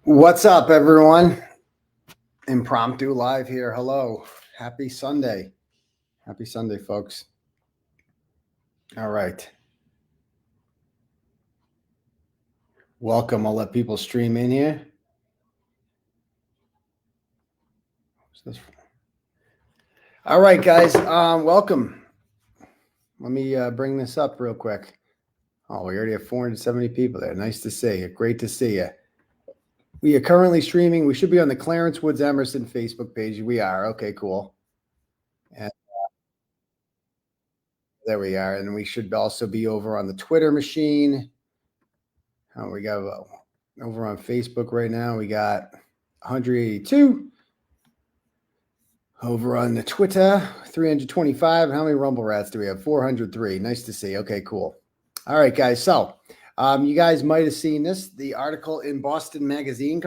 What's up, everyone? Impromptu live here. Hello. Happy Sunday. Happy Sunday, folks. All right. Welcome. I'll let people stream in here. All right, guys. Welcome. Let me bring this up real quick. Oh, we already have 470 people there. Nice to see you. Great to see you. We are currently streaming. We should be on the Clarence Woods Emerson Facebook page. We are. Okay, cool. And there we are. And we should also be over on the Twitter machine. We got over on Facebook right now. We got 182. Over on the Twitter, 325. How many Rumble Rats do we have? 403. Nice to see. Okay, cool. All right, guys. So you guys might have seen this. The article in Boston Magazine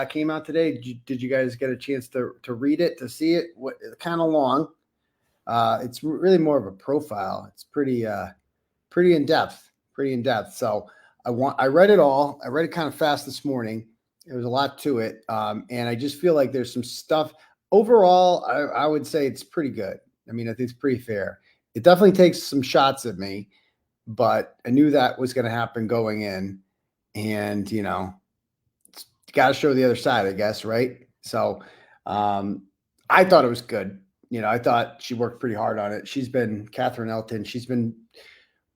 came out today. Did you guys get a chance to read it, to see it? Kind of long. It's really more of a profile. It's pretty in depth. Pretty in depth. So I read it all. I read it kind of fast this morning. There was a lot to it, and I just feel like there's some stuff. Overall, I would say it's pretty good. I mean, I think it's pretty fair. It definitely takes some shots at me, but I knew that was going to happen going in. And, you know, you got to show the other side, I guess, right? So I thought it was good. You know, I thought she worked pretty hard on it. Catherine Elton, she's been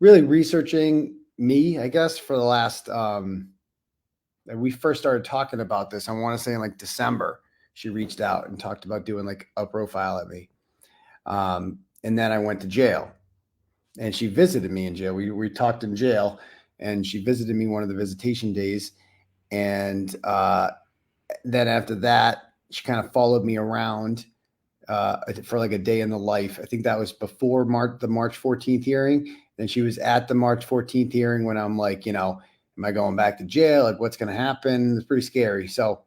really researching me, I guess, for the last, we first started talking about this, I want to say in like December. She reached out and talked about doing like a profile at me. And then I went to jail and she visited me in jail. We talked in jail and she visited me one of the visitation days. And then after that, she kind of followed me around for like a day in the life. I think that was before the March 14th hearing. Then she was at the March 14th hearing when I'm like, you know, am I going back to jail? Like, what's going to happen? It's pretty scary. So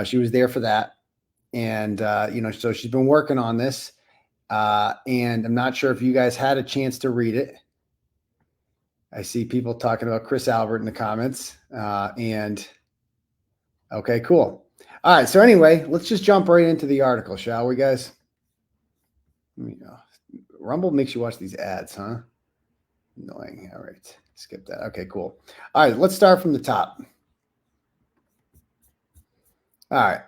she was there for that. And, you know, so she's been working on this. And I'm not sure if you guys had a chance to read it. I see people talking about Chris Albert in the comments. And okay, cool. All right. So anyway, let's just jump right into the article, shall we, guys? Rumble makes you watch these ads, huh? Annoying. All right. Skip that. Okay, cool. All right. Let's start from the top. All right.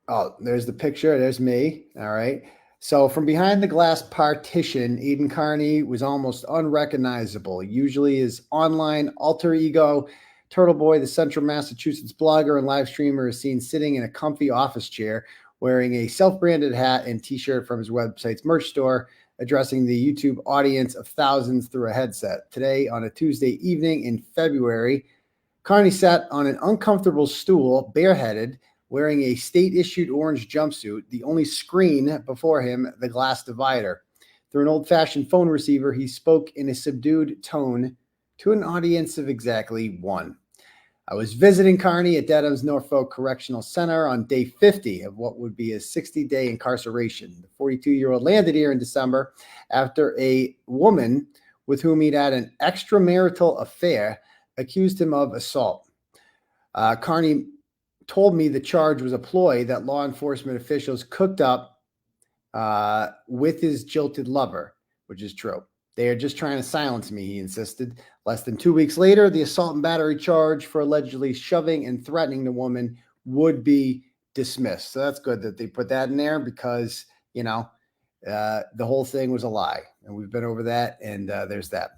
Oh, there's the picture. There's me. All right. So from behind the glass partition, Aidan Kearney was almost unrecognizable. Usually his online alter ego, Turtleboy, the Central Massachusetts blogger and live streamer, is seen sitting in a comfy office chair, wearing a self-branded hat and t-shirt from his website's merch store, addressing the YouTube audience of thousands through a headset. Today, on a Tuesday evening in February, Kearney sat on an uncomfortable stool, bareheaded, wearing a state-issued orange jumpsuit, the only screen before him, the glass divider. Through an old-fashioned phone receiver, he spoke in a subdued tone to an audience of exactly one. I was visiting Kearney at Dedham's Norfolk Correctional Center on day 50 of what would be his 60-day incarceration. The 42-year-old landed here in December after a woman with whom he'd had an extramarital affair accused him of assault. Kearney told me the charge was a ploy that law enforcement officials cooked up with his jilted lover, which is true. They are just trying to silence me, he insisted. Less than 2 weeks later, the assault and battery charge for allegedly shoving and threatening the woman would be dismissed. So that's good that they put that in there because, you know, the whole thing was a lie. And we've been over that, and there's that.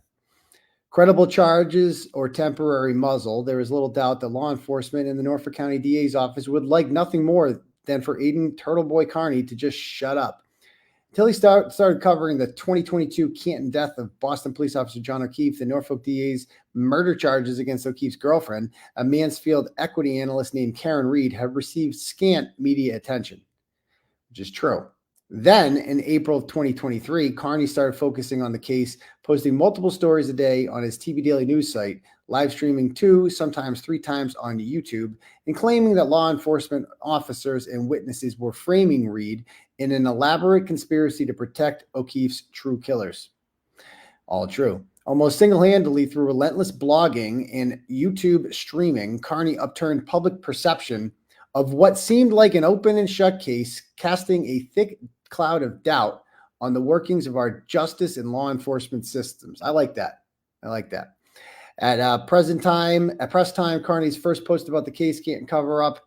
Credible charges or temporary muzzle. There is little doubt that law enforcement in the Norfolk County DA's office would like nothing more than for Aidan Turtleboy Kearney to just shut up. Until he started covering the 2022 Canton death of Boston police officer John O'Keefe, the Norfolk DA's murder charges against O'Keefe's girlfriend, a Mansfield equity analyst named Karen Reed, have received scant media attention, which is true. Then, in April of 2023, Kearney started focusing on the case, posting multiple stories a day on his TV Daily News site, live streaming 2, sometimes 3 times on YouTube, and claiming that law enforcement officers and witnesses were framing Reed in an elaborate conspiracy to protect O'Keefe's true killers. All true. Almost single-handedly through relentless blogging and YouTube streaming, Kearney upturned public perception of what seemed like an open and shut case, casting a thick cloud of doubt on the workings of our justice and law enforcement systems. I like that. I like that. At press time, Kearney's first post about the case can't cover up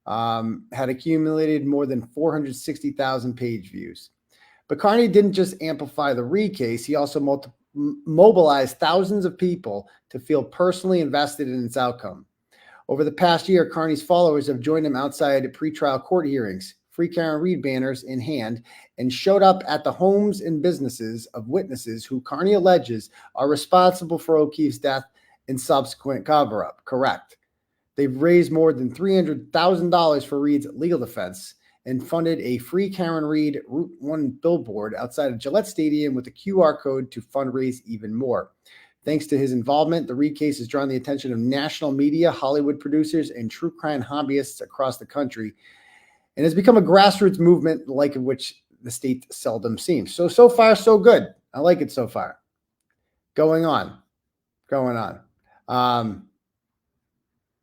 had accumulated more than 460,000 page views. But Kearney didn't just amplify the Reed case, he also mobilized thousands of people to feel personally invested in its outcome. Over the past year, Kearney's followers have joined him outside pretrial court hearings, Free Karen Reed banners in hand, and showed up at the homes and businesses of witnesses who Kearney alleges are responsible for O'Keefe's death and subsequent cover-up. Correct. They've raised more than $300,000 for Reed's legal defense and funded a Free Karen Reed Route 1 billboard outside of Gillette Stadium with a QR code to fundraise even more. Thanks to his involvement, the Reed case has drawn the attention of national media, Hollywood producers, and true crime hobbyists across the country, and has become a grassroots movement like of which the state seldom seems. So far, so good. I like it so far. Going on.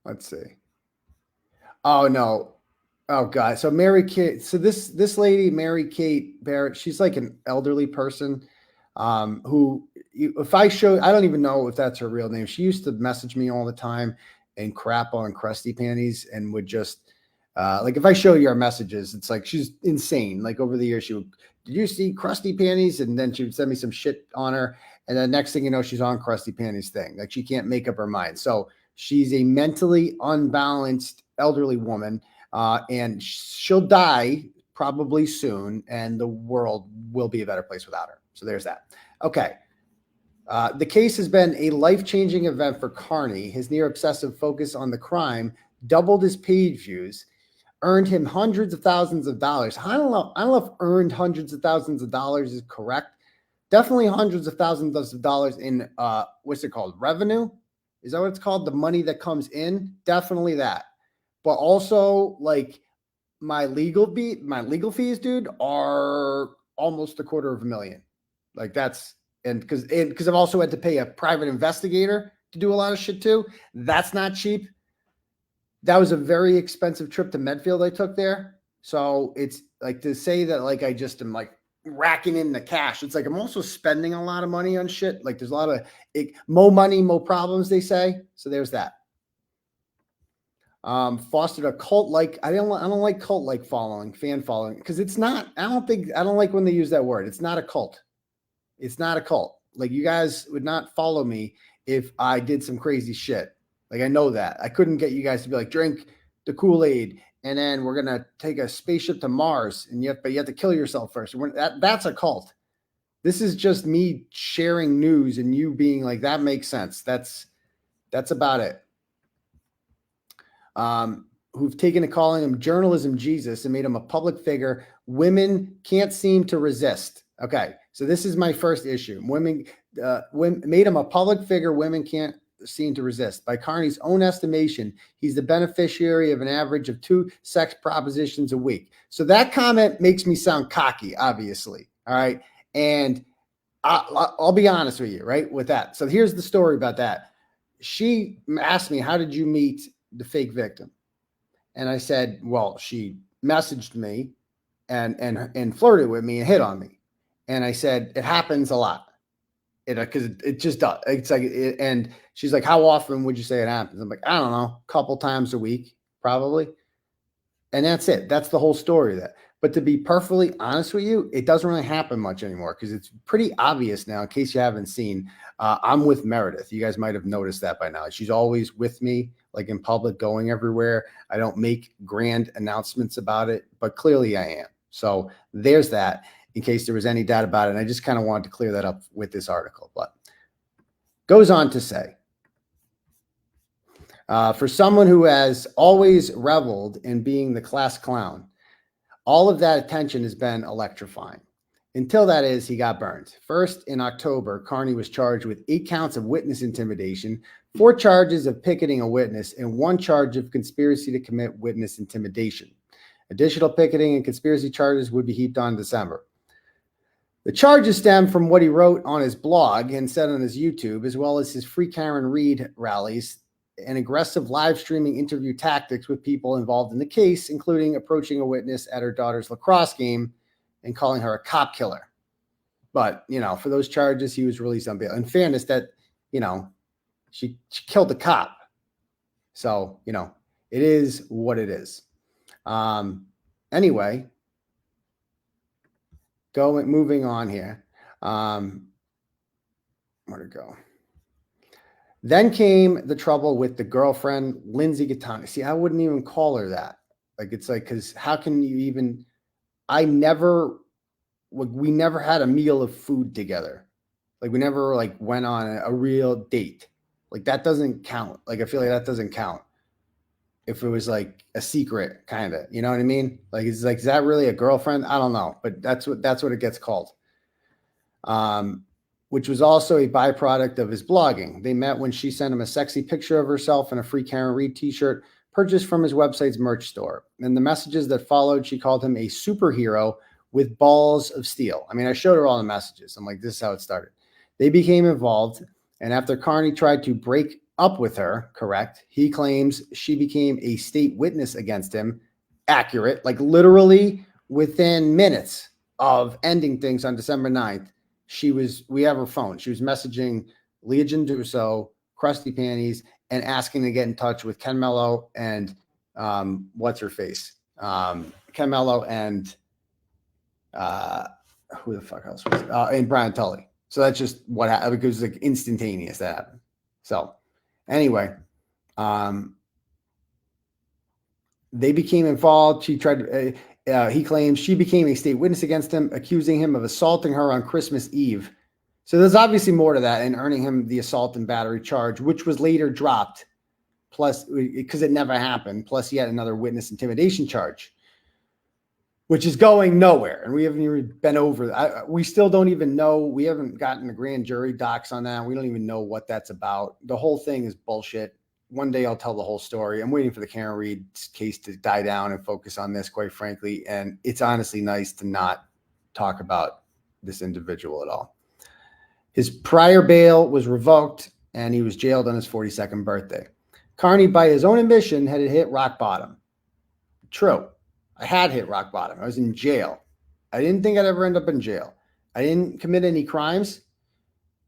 Let's see. Oh, no. Oh, God. So Mary Kate. So this lady, Mary Kate Barrett, she's like an elderly person who, if I show, I don't even know if that's her real name. She used to message me all the time and crap on crusty panties and would just, like if I show you our messages, it's like she's insane. Like over the years, she would, did you see crusty panties? And then she would send me some shit on her. And then next thing you know, she's on crusty panties thing. Like she can't make up her mind. So she's a mentally unbalanced elderly woman, and she'll die probably soon, and the world will be a better place without her. So there's that. Okay. The case has been a life-changing event for Kearney. His near-obsessive focus on the crime doubled his page views, earned him hundreds of thousands of dollars. I don't know if earned hundreds of thousands of dollars is correct. Definitely hundreds of thousands of dollars in, what's it called? Revenue? Is that what it's called? The money that comes in? Definitely that. But also, like, my legal fees, dude, are almost $250,000. Like that's, and because I've also had to pay a private investigator to do a lot of shit too. That's not cheap. That was a very expensive trip to Medfield I took there. So it's like to say that like I just am like racking in the cash. It's like I'm also spending a lot of money on shit. Like there's a lot of more money, more problems, they say. So there's that. Fostered a cult-like, I don't like cult-like fan following, because it's not, I don't like when they use that word. It's not a cult. It's not a cult. Like you guys would not follow me if I did some crazy shit. Like I know that. I couldn't get you guys to be like, drink the Kool-Aid and then we're going to take a spaceship to Mars, and but you have to kill yourself first. That's a cult. This is just me sharing news and you being like, that makes sense. That's about it. Who've taken to calling him journalism Jesus and made him a public figure women can't seem to resist. Okay, so this is my first issue. Women made him a public figure women can't seem to resist. By Kearney's own estimation, he's the beneficiary of an average of 2 sex propositions a week. So that comment makes me sound cocky, obviously. All right, and I'll be honest with you, right, with that. So here's the story about that. She asked me, how did you meet the fake victim? And I said, well, she messaged me and flirted with me and hit on me. And I said, it happens a lot. Because it just does. It's like, and she's like, how often would you say it happens? I'm like, I don't know, a couple times a week, probably. And that's it. That's the whole story of that. But to be perfectly honest with you, it doesn't really happen much anymore because it's pretty obvious now. In case you haven't seen, I'm with Meredith. You guys might have noticed that by now. She's always with me, like in public, going everywhere. I don't make grand announcements about it, but clearly I am. So there's that, in case there was any doubt about it. And I just kind of wanted to clear that up with this article. But goes on to say, for someone who has always reveled in being the class clown, all of that attention has been electrifying. Until that is, he got burned. First, in October, Kearney was charged with 8 counts of witness intimidation, 4 charges of picketing a witness, and 1 charge of conspiracy to commit witness intimidation. Additional picketing and conspiracy charges would be heaped on in December. The charges stem from what he wrote on his blog and said on his YouTube, as well as his Free Karen Read rallies and aggressive live streaming interview tactics with people involved in the case, including approaching a witness at her daughter's lacrosse game and calling her a cop killer. But, you know, for those charges, he was released on bail. In fairness, that, you know, she killed the cop. So, you know, it is what it is. Anyway, moving on here. Where'd it go? Then came the trouble with the girlfriend, Lindsay Gattani. See, I wouldn't even call her that. Like, it's like, because how can you even, we never had a meal of food together. Like, we never like went on a real date. Like, that doesn't count. Like, I feel like that doesn't count. If it was like a secret, kind of, you know what I mean? Like, it's like, is that really a girlfriend? I don't know, but that's what it gets called. Which was also a byproduct of his blogging. They met when she sent him a sexy picture of herself in a Free Karen Read t-shirt purchased from his website's merch store. In the messages that followed, she called him a superhero with balls of steel. I mean, I showed her all the messages. I'm like, this is how it started. They became involved, and after Kearney tried to break up with her, correct, he claims she became a state witness against him. Accurate, like literally within minutes of ending things on December 9th, we have her phone. She was messaging Leah Genduso, Krusty Panties, and asking to get in touch with Ken Mello and what's her face? Ken Mello and who the fuck else was it? And Brian Tully. So that's just what happened, because it was like instantaneous that happened. So anyway, they became involved. She tried to, he claims she became a state witness against him, accusing him of assaulting her on Christmas Eve. So there's obviously more to that, and earning him the assault and battery charge, which was later dropped, plus, because it never happened, plus yet another witness intimidation charge, which is going nowhere. And we haven't even been over. We still don't even know. We haven't gotten the grand jury docs on that. We don't even know what that's about. The whole thing is bullshit. One day I'll tell the whole story. I'm waiting for the Karen Read case to die down and focus on this, quite frankly. And it's honestly nice to not talk about this individual at all. His prior bail was revoked, and he was jailed on his 42nd birthday. Kearney, by his own admission, had hit rock bottom. True. I had hit rock bottom. I was in jail. I didn't think I'd ever end up in jail. I didn't commit any crimes.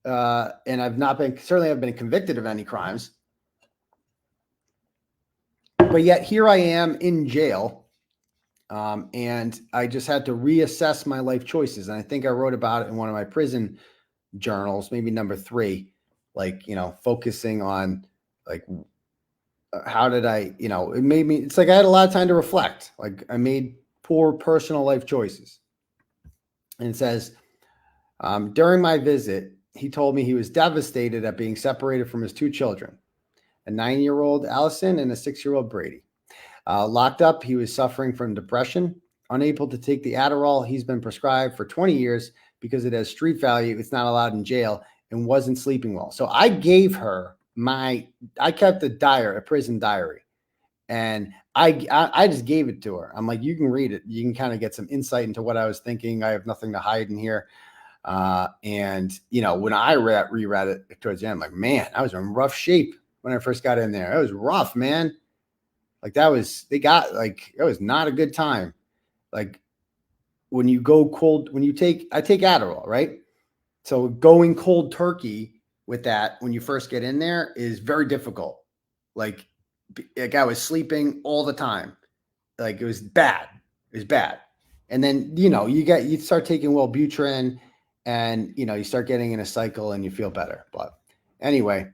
And I've been convicted of any crimes. But yet here I am in jail, and I just had to reassess my life choices. And I think I wrote about it in one of my prison journals, maybe number 3, like, you know, focusing on like, how did I, you know, it's like I had a lot of time to reflect. Like, I made poor personal life choices. And it says, during my visit, he told me he was devastated at being separated from his 2 children. A 9-year-old Allison and a 6-year-old Brady. Locked up, he was suffering from depression, unable to take the Adderall he's been prescribed for 20 years because it has street value. It's not allowed in jail, and wasn't sleeping well. So I gave her I kept a prison diary, and I just gave it to her. I'm like, you can read it. You can kind of get some insight into what I was thinking. I have nothing to hide in here. And, you know, when I reread it towards the end, I'm like, man, I was in rough shape when I first got in there. It was rough, man. Like, it was not a good time. Like, when you go cold, I take Adderall, right? So going cold turkey with that when you first get in there is very difficult. Like I was sleeping all the time. Like, it was bad. It was bad. And then, you know, you start taking Wellbutrin, and, you know, you start getting in a cycle and you feel better. But anyway,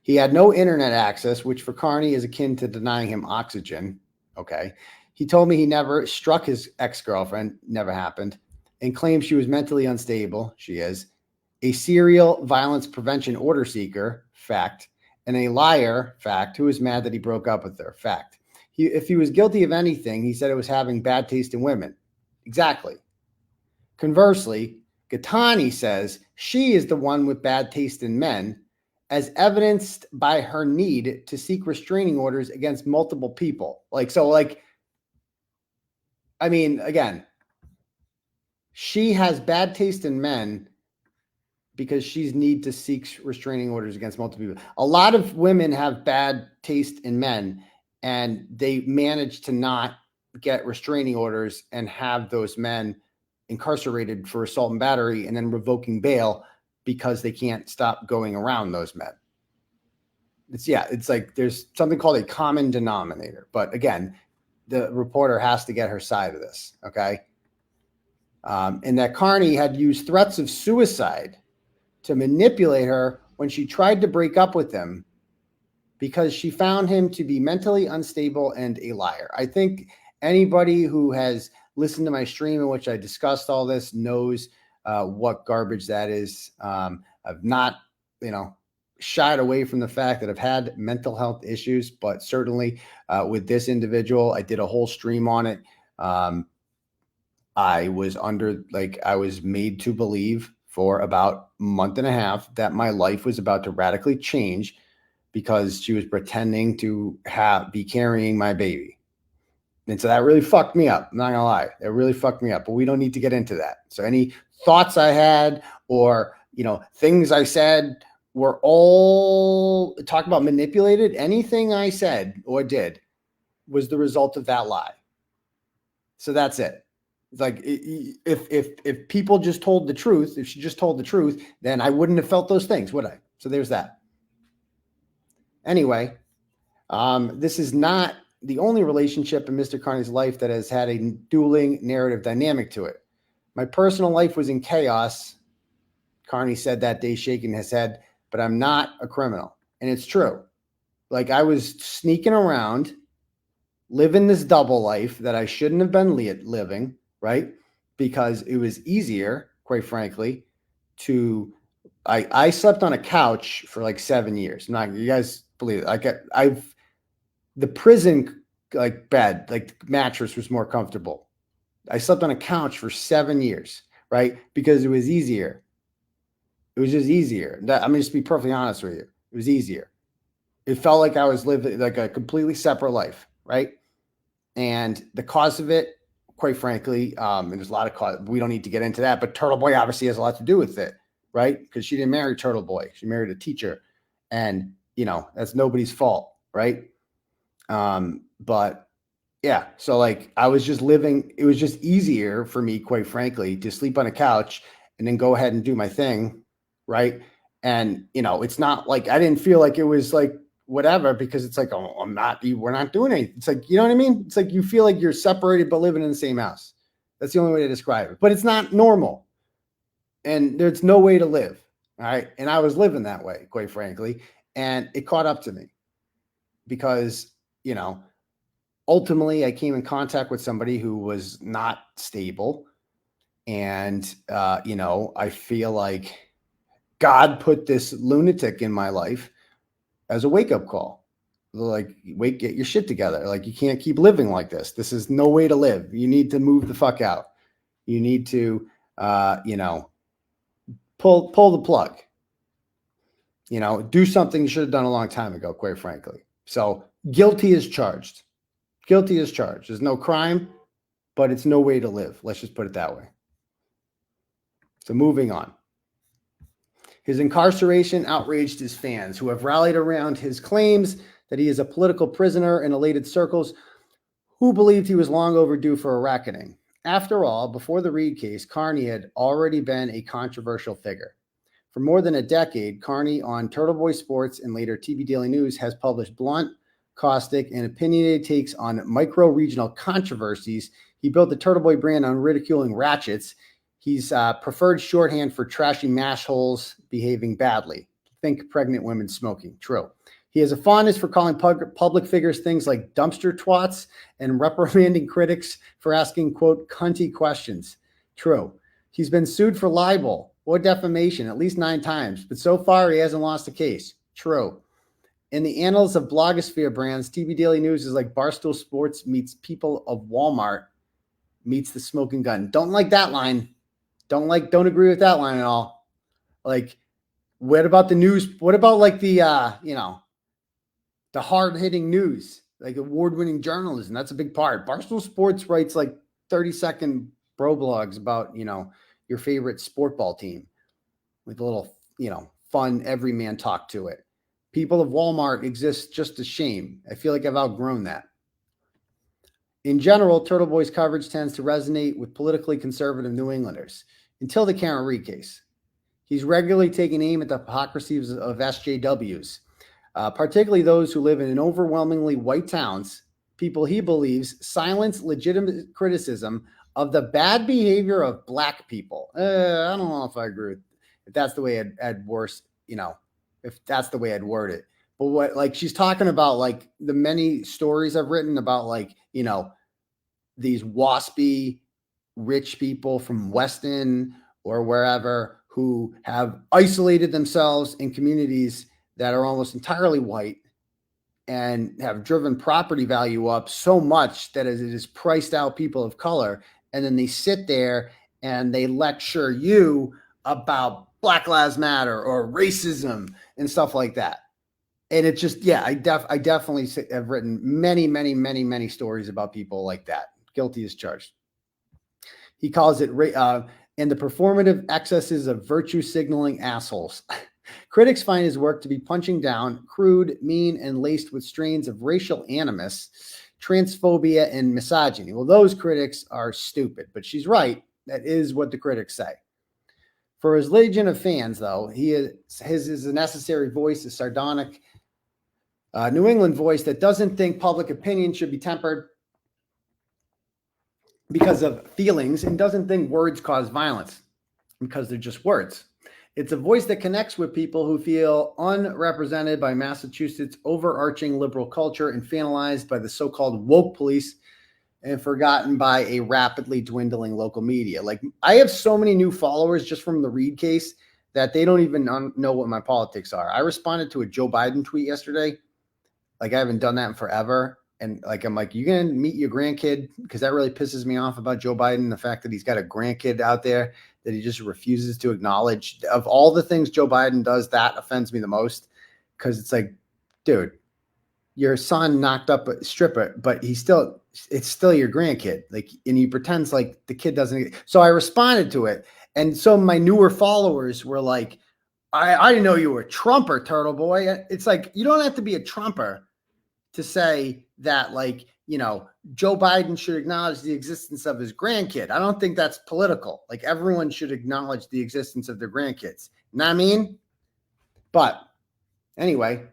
he had no internet access, which for Kearney is akin to denying him oxygen. Okay. He told me he never struck his ex-girlfriend, never happened, and claims she was mentally unstable. She is. A serial violence prevention order seeker, fact, and a liar, fact, who is mad that he broke up with her, fact. If he was guilty of anything, he said it was having bad taste in women. Exactly. Conversely, Gattani says she is the one with bad taste in men, as evidenced by her need to seek restraining orders against multiple people. I mean, again, she has bad taste in men because she's need to seek restraining orders against multiple people. A lot of women have bad taste in men, and they manage to not get restraining orders and have those men incarcerated for assault and battery and then revoking bail because they can't stop going around those men. It's like there's something called a common denominator. But again, the reporter has to get her side of this, okay? And that Kearney had used threats of suicide to manipulate her when she tried to break up with him because she found him to be mentally unstable and a liar. I think anybody who has listened to my stream in which I discussed all this knows what garbage that is. I've not, shied away from the fact that I've had mental health issues, but certainly with this individual, I did a whole stream on it. I was made to believe for about a month and a half that my life was about to radically change because she was pretending to be carrying my baby. And so that really fucked me up. I'm not gonna lie. It really fucked me up, but we don't need to get into that. So any thoughts I had or, things I said were all talk about manipulated. Anything I said or did was the result of that lie. So that's it. It's like, if people just told the truth, if she just told the truth, then I wouldn't have felt those things, would I? So there's that. Anyway, this is not the only relationship in Mr. Kearney's life that has had a dueling narrative dynamic to it. My personal life was in chaos, Kearney said that day, shaking his head, but I'm not a criminal. And it's true. Like, I was sneaking around, living this double life that I shouldn't have been living, right? Because it was easier, quite frankly, I slept on a couch for like 7 years. You guys believe it. The prison bed, mattress was more comfortable. I slept on a couch for 7 years, right? Because it was easier. It was just easier. I'm going to just be perfectly honest with you. It was easier. It felt like I was living like a completely separate life, right? And the cause of it, quite frankly, and there's a lot of cause. We don't need to get into that, but Turtleboy obviously has a lot to do with it, right? Because she didn't marry Turtleboy. She married a teacher. And, that's nobody's fault, right? But yeah, so I was just living, it was just easier for me, quite frankly, to sleep on a couch and then go ahead and do my thing, right? And, it's not like, I didn't feel like it was whatever, because it's like, oh, we're not doing anything. It's like, you know what I mean? It's like, you feel like you're separated, but living in the same house. That's the only way to describe it, but it's not normal. And there's no way to live. All right. And I was living that way, quite frankly. And it caught up to me because, ultimately I came in contact with somebody who was not stable. And, I feel like God put this lunatic in my life as a wake-up call. Get your shit together. You can't keep living like this. This is no way to live. You need to move the fuck out. You need to, pull the plug. Do something you should have done a long time ago, quite frankly. So guilty is charged. Guilty is charged. There's no crime, but it's no way to live. Let's just put it that way. So moving on. His incarceration outraged his fans, who have rallied around his claims that he is a political prisoner in elated circles, who believed he was long overdue for a reckoning. After all, before the Reed case, Kearney had already been a controversial figure. For more than a decade, Kearney on Turtleboy Sports and later TV Daily News has published blunt, caustic, and opinionated takes on micro-regional controversies. He built the Turtleboy brand on ridiculing ratchets. He's preferred shorthand for trashy mash holes behaving badly. Think pregnant women smoking. True. He has a fondness for calling public figures things like dumpster twats and reprimanding critics for asking, quote, cunty questions. True. He's been sued for libel or defamation at least 9 times, but so far he hasn't lost a case. True. In the annals of blogosphere brands, TV Daily News is like Barstool Sports meets People of Walmart meets the smoking gun. Don't like that line. Don't agree with that line at all. What about the news? What about like the, the hard-hitting news, like award-winning journalism? That's a big part. Barstool Sports writes like 30-second bro blogs about, your favorite sport ball team with a little, fun everyman talk to it. People of Walmart exist just a shame. I feel like I've outgrown that. In general, Turtleboy's coverage tends to resonate with politically conservative New Englanders until the Karen Reed case. He's regularly taking aim at the hypocrisies of SJWs, particularly those who live in overwhelmingly white towns. People he believes silence legitimate criticism of the bad behavior of black people. I don't know if I agree with, if that's the way I'd worse, if that's the way I'd word it. But what, like, she's talking about, like, the many stories I've written about, like, these waspy rich people from Weston or wherever who have isolated themselves in communities that are almost entirely white and have driven property value up so much that it has priced out people of color. And then they sit there and they lecture you about Black Lives Matter or racism and stuff like that. And it just, I definitely have written many stories about people like that. Guilty as charged. He calls it, and the performative excesses of virtue signaling assholes. Critics find his work to be punching down, crude, mean, and laced with strains of racial animus, transphobia, and misogyny. Well, those critics are stupid, but she's right. That is what the critics say. For his legion of fans, though, his is a necessary voice, a sardonic New England voice that doesn't think public opinion should be tempered because of feelings and doesn't think words cause violence because they're just words. It's a voice that connects with people who feel unrepresented by Massachusetts' overarching liberal culture and fanalized by the so-called woke police and forgotten by a rapidly dwindling local media. Like, I have so many new followers just from the Reed case that they don't even know what my politics are. I responded to a Joe Biden tweet yesterday. Like, I haven't done that in forever. And like, I'm like, you going to meet your grandkid? Because that really pisses me off about Joe Biden, the fact that he's got a grandkid out there that he just refuses to acknowledge. Of all the things Joe Biden does, that offends me the most. Because it's like, dude, your son knocked up a stripper, but it's still your grandkid. Like, and he pretends like the kid doesn't. So I responded to it. And so my newer followers were like, I didn't know you were a Trumper, Turtleboy. It's like, you don't have to be a Trumper to say that, like, Joe Biden should acknowledge the existence of his grandkid. I don't think that's political. Like, everyone should acknowledge the existence of their grandkids. You know what I mean? But anyway,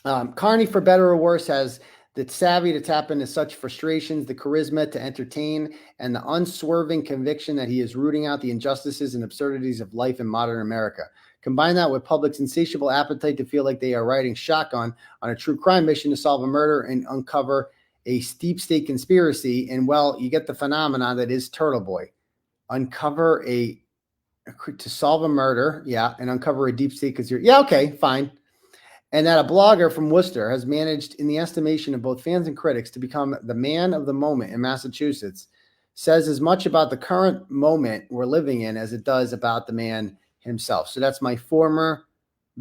Kearney, for better or worse, has the savvy to tap into such frustrations, the charisma to entertain, and the unswerving conviction that he is rooting out the injustices and absurdities of life in modern America. Combine that with public's insatiable appetite to feel like they are riding shotgun on a true crime mission to solve a murder and uncover a deep state conspiracy, and, well, you get the phenomenon that is Turtleboy. To solve a murder, and uncover a deep state conspiracy. Okay, fine. And that a blogger from Worcester has managed, in the estimation of both fans and critics, to become the man of the moment in Massachusetts says as much about the current moment we're living in as it does about the man himself. So that's my former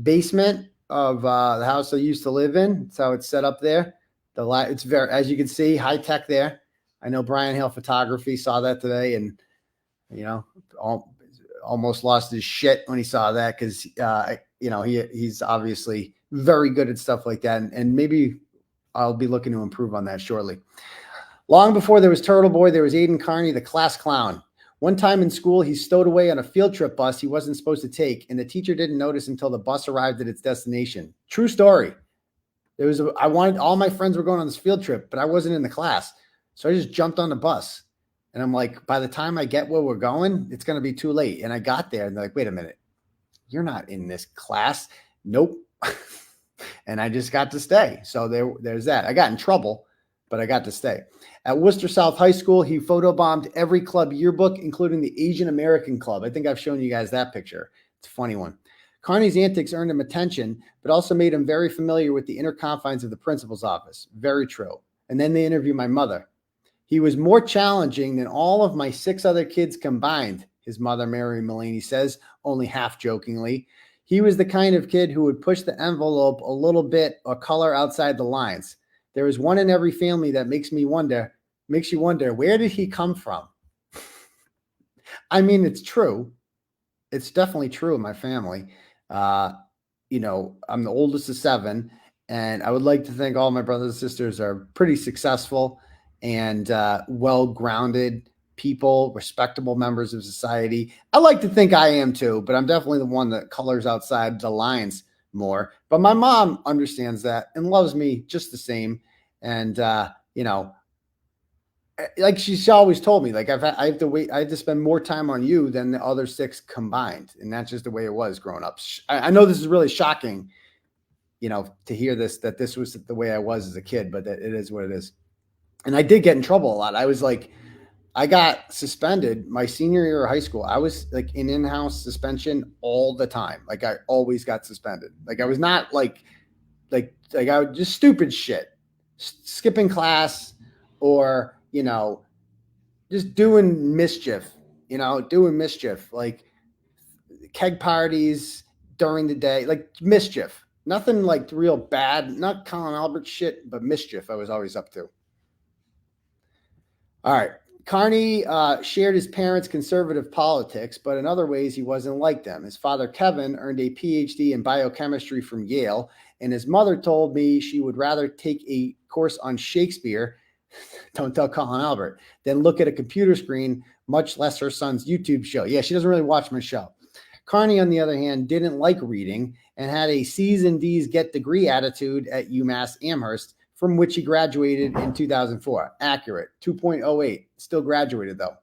basement of the house I used to live in. That's how it's set up there. It's very, as you can see, high tech there. I know Brian Hale Photography saw that today, and almost lost his shit when he saw that because he's obviously very good at stuff like that, and maybe I'll be looking to improve on that shortly. Long before there was Turtleboy, there was Aidan Kearney, the class clown. One time in school, he stowed away on a field trip bus he wasn't supposed to take, and the teacher didn't notice until the bus arrived at its destination. True story. All my friends were going on this field trip, but I wasn't in the class, so I just jumped on the bus. And I'm like, by the time I get where we're going, it's going to be too late. And I got there, and they're like, wait a minute, you're not in this class. Nope. And I just got to stay. So there's that. I got in trouble, but I got to stay. At Worcester South High School, he photobombed every club yearbook, including the Asian American Club. I think I've shown you guys that picture. It's a funny one. Kearney's antics earned him attention, but also made him very familiar with the inner confines of the principal's office. Very true. And then they interviewed my mother. He was more challenging than all of my 6 other kids combined, his mother, Mary Mullaney, says, only half jokingly. He was the kind of kid who would push the envelope a little bit or color outside the lines. There is one in every family that makes you wonder, where did he come from? I mean, it's true. It's definitely true in my family. You know, I'm the oldest of 7, and I would like to think all my brothers and sisters are pretty successful and well-grounded people, respectable members of society. I like to think I am too, but I'm definitely the one that colors outside the lines more. But my mom understands that and loves me just the same. And, you know, like she's always told me, like I have to spend more time on you than the other 6 combined. And that's just the way it was growing up. I know this is really shocking, you know, to hear this, that this was the way I was as a kid, but that it is what it is. And I did get in trouble a lot. I got suspended my senior year of high school. I was like in in-house suspension all the time. Like I always got suspended. Like I was not like I would just stupid shit, skipping class or, you know, just doing mischief, like keg parties during the day, like mischief, nothing like real bad, not Colin Albert shit, but mischief I was always up to. All right. Kearney shared his parents' conservative politics, but in other ways, he wasn't like them. His father, Kevin, earned a PhD in biochemistry from Yale, and his mother told me she would rather take a course on Shakespeare, don't tell Colin Albert, than look at a computer screen, much less her son's YouTube show. Yeah, she doesn't really watch my show. Kearney, on the other hand, didn't like reading and had a C's and D's get degree attitude at UMass Amherst, from which he graduated in 2004. Accurate, 2.08. Still graduated, though.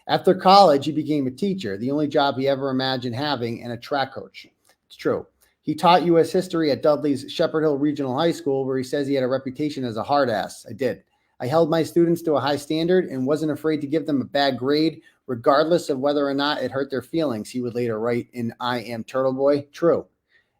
After college, he became a teacher, the only job he ever imagined having, and a track coach. It's true. He taught U.S. history at Dudley's Shepherd Hill Regional High School, where he says he had a reputation as a hard ass. I did. I held my students to a high standard and wasn't afraid to give them a bad grade, regardless of whether or not it hurt their feelings, he would later write in I Am Turtleboy. True.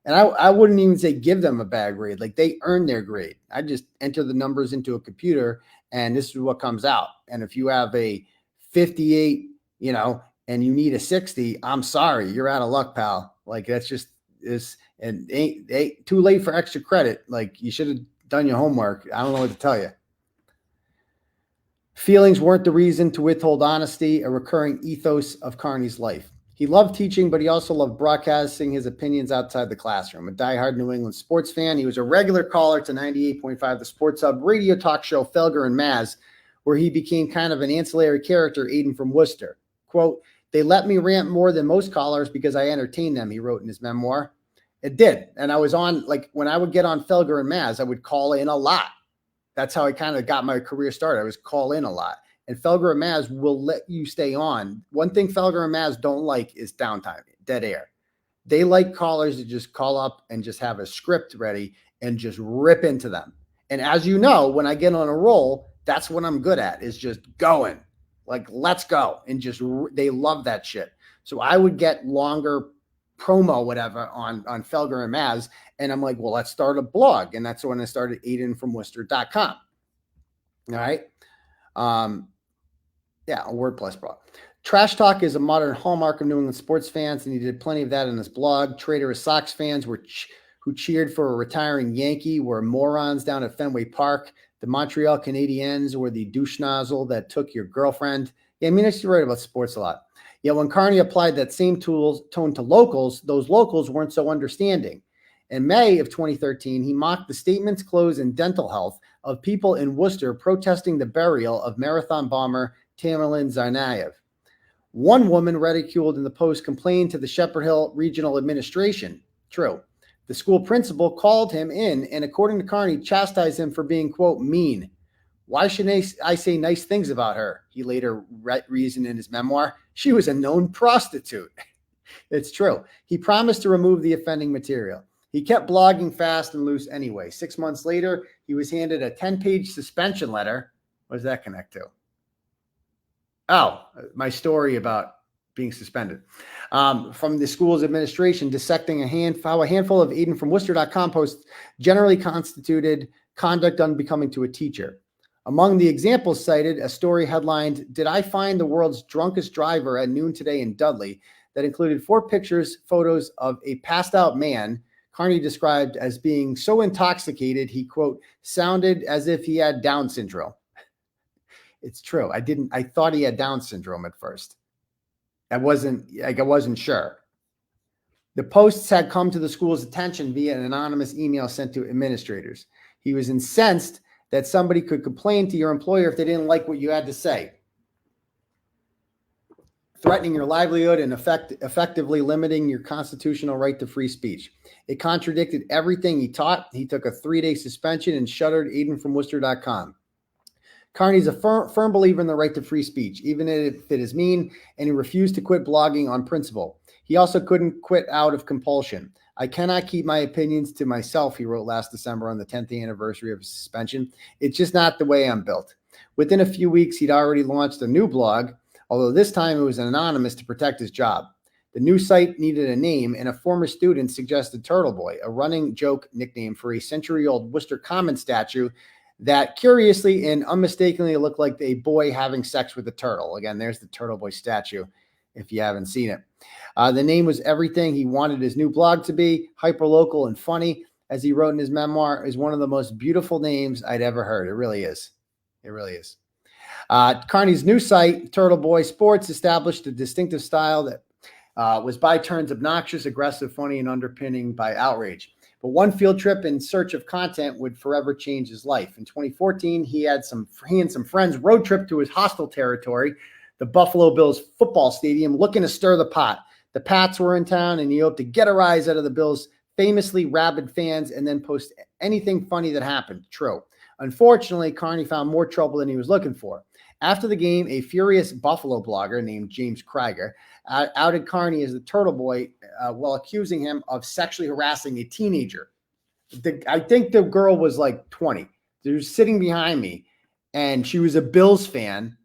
And I wouldn't even say give them a bad grade. Like they earn their grade. I just enter the numbers into a computer and this is what comes out. And if you have a 58, you know, and you need a 60, I'm sorry, you're out of luck, pal. Like that's just this, and ain't too late for extra credit. Like you should have done your homework. I don't know what to tell you. Feelings weren't the reason to withhold honesty, a recurring ethos of Kearney's life. He loved teaching, but he also loved broadcasting his opinions outside the classroom. A diehard New England sports fan, he was a regular caller to 98.5, the Sports Hub radio talk show Felger and Maz, where he became kind of an ancillary character, Aidan from Worcester. Quote, they let me rant more than most callers because I entertained them, he wrote in his memoir. It did. And I was on, like, when I would get on Felger and Maz, I would call in a lot. That's how I kind of got my career started. I was call in a lot. And Felger and Maz will let you stay on. One thing Felger and Maz don't like is downtime, dead air. They like callers to just call up and just have a script ready and just rip into them. And as you know, when I get on a roll, that's what I'm good at, is just going. Like, let's go. And just, they love that shit. So I would get longer promo, whatever, on Felger and Maz. And I'm like, well, let's start a blog. And that's when I started aidanfromworcester.com. All right. Yeah, a WordPress blog. Trash talk is a modern hallmark of New England sports fans, and he did plenty of that in his blog. Traitorous Sox fans who cheered for a retiring Yankee were morons down at Fenway Park. The Montreal Canadiens were the douche nozzle that took your girlfriend. Yeah, I mean, I used to write about sports a lot. Yet when Kearney applied that same tone to locals, those locals weren't so understanding. In May of 2013, he mocked the statements, clothes, and dental health of people in Worcester protesting the burial of marathon bomber Tamerlan Tsarnaev. One woman ridiculed in the Post complained to the Shepherd Hill Regional Administration. True. The school principal called him in and, according to Kearney, chastised him for being, quote, mean. Why should I say nice things about her? He later reasoned in his memoir. She was a known prostitute. It's true. He promised to remove the offending material. He kept blogging fast and loose anyway. 6 months later, he was handed a 10-page suspension letter. What does that connect to? Oh, my story about being suspended. From the school's administration, dissecting how a handful of Aidan from Worcester.com posts generally constituted conduct unbecoming to a teacher. Among the examples cited, a story headlined, "Did I find the world's drunkest driver at noon today in Dudley?" that included 4 photos of a passed out man Kearney described as being so intoxicated he, quote, sounded as if he had Down syndrome. It's true. I thought he had Down syndrome at first. I wasn't sure. The posts had come to the school's attention via an anonymous email sent to administrators. He was incensed that somebody could complain to your employer if they didn't like what you had to say, threatening your livelihood and effectively limiting your constitutional right to free speech. It contradicted everything he taught. He took a 3-day suspension and shuttered AidanFromWorcester.com. Kearney's a firm believer in the right to free speech, even if it is mean, and he refused to quit blogging on principle. He also couldn't quit out of compulsion. "I cannot keep my opinions to myself," he wrote last December on the 10th anniversary of his suspension. "It's just not the way I'm built." Within a few weeks, he'd already launched a new blog, although this time it was anonymous to protect his job. The new site needed a name, and a former student suggested Turtleboy, a running joke nickname for a century-old Worcester Common statue that curiously and unmistakably looked like a boy having sex with a turtle. Again, there's the Turtleboy statue, if you haven't seen it. The name was everything he wanted his new blog to be, hyperlocal and funny. As he wrote in his memoir, is one of the most beautiful names I'd ever heard. It really is. It really is. Kearney's new site, Turtleboy Sports, established a distinctive style that was by turns obnoxious, aggressive, funny, and underpinning by outrage. But one field trip in search of content would forever change his life. In 2014, he and some friends road trip to his hostile territory, the Buffalo Bills football stadium, looking to stir the pot. The Pats were in town, and he hoped to get a rise out of the Bills' famously rabid fans and then post anything funny that happened. True. Unfortunately, Kearney found more trouble than he was looking for. After the game, a furious Buffalo blogger named James Krieger outed Kearney as the Turtleboy while accusing him of sexually harassing a teenager. I think the girl was like 20. She was sitting behind me, and she was a Bills fan,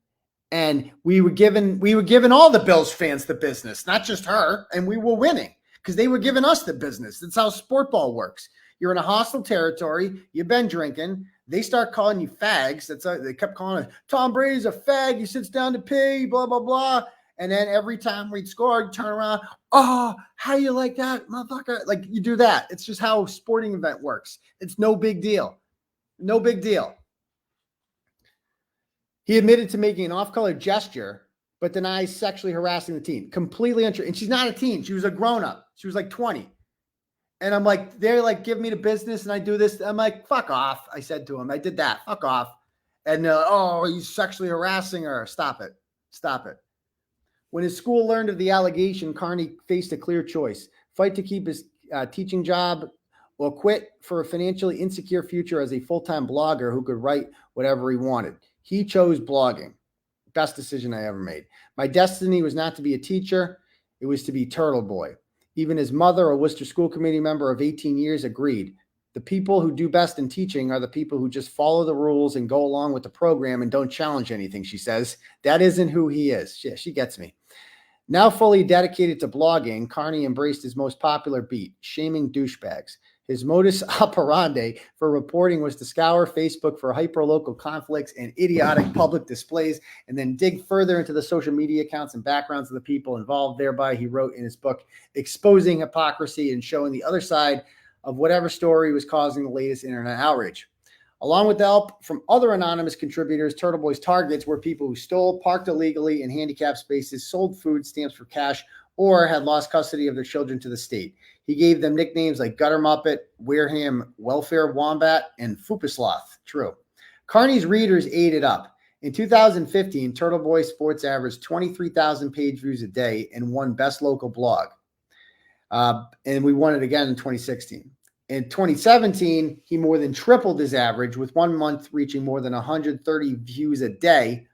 and we were giving all the Bills fans the business, not just her, and we were winning because they were giving us the business. That's how sport ball works. You're in a hostile territory. You've been drinking. They start calling you fags. They kept calling it, Tom Brady's a fag. He sits down to pee, blah, blah, blah. And then every time we'd score, you turn around, "Oh, how you like that, motherfucker?" Like, you do that. It's just how a sporting event works. It's no big deal. No big deal. He admitted to making an off-color gesture, but denies sexually harassing the teen. Completely untrue. And she's not a teen. She was a grown-up. She was like 20. And I'm like, they're like, "Give me the business," and I do this. I'm like, "Fuck off." I said to him, I did that. "Fuck off." And, "Oh, he's sexually harassing her." Stop it. Stop it. When his school learned of the allegation, Kearney faced a clear choice: fight to keep his teaching job or quit for a financially insecure future as a full-time blogger who could write whatever he wanted. He chose blogging. Best decision I ever made. "My destiny was not to be a teacher. It was to be Turtleboy." Even his mother, a Worcester School Committee member of 18 years, agreed. "The people who do best in teaching are the people who just follow the rules and go along with the program and don't challenge anything," she says. That isn't who he is. She gets me. Now fully dedicated to blogging, Kearney embraced his most popular beat, shaming douchebags. His modus operandi for reporting was to scour Facebook for hyperlocal conflicts and idiotic public displays, and then dig further into the social media accounts and backgrounds of the people involved. Thereby, he wrote in his book, exposing hypocrisy and showing the other side of whatever story was causing the latest internet outrage. Along with the help from other anonymous contributors, Turtleboy's targets were people who stole, parked illegally in handicapped spaces, sold food stamps for cash, or had lost custody of their children to the state. He gave them nicknames like Gutter Muppet, Wareham Welfare Wombat, and Foopasloth. True. Kearney's readers ate it up. In 2015, Turtleboy Sports averaged 23,000 page views a day and won Best Local Blog. And we won it again in 2016. In 2017, he more than tripled his average, with 1 month reaching more than 130 views a day,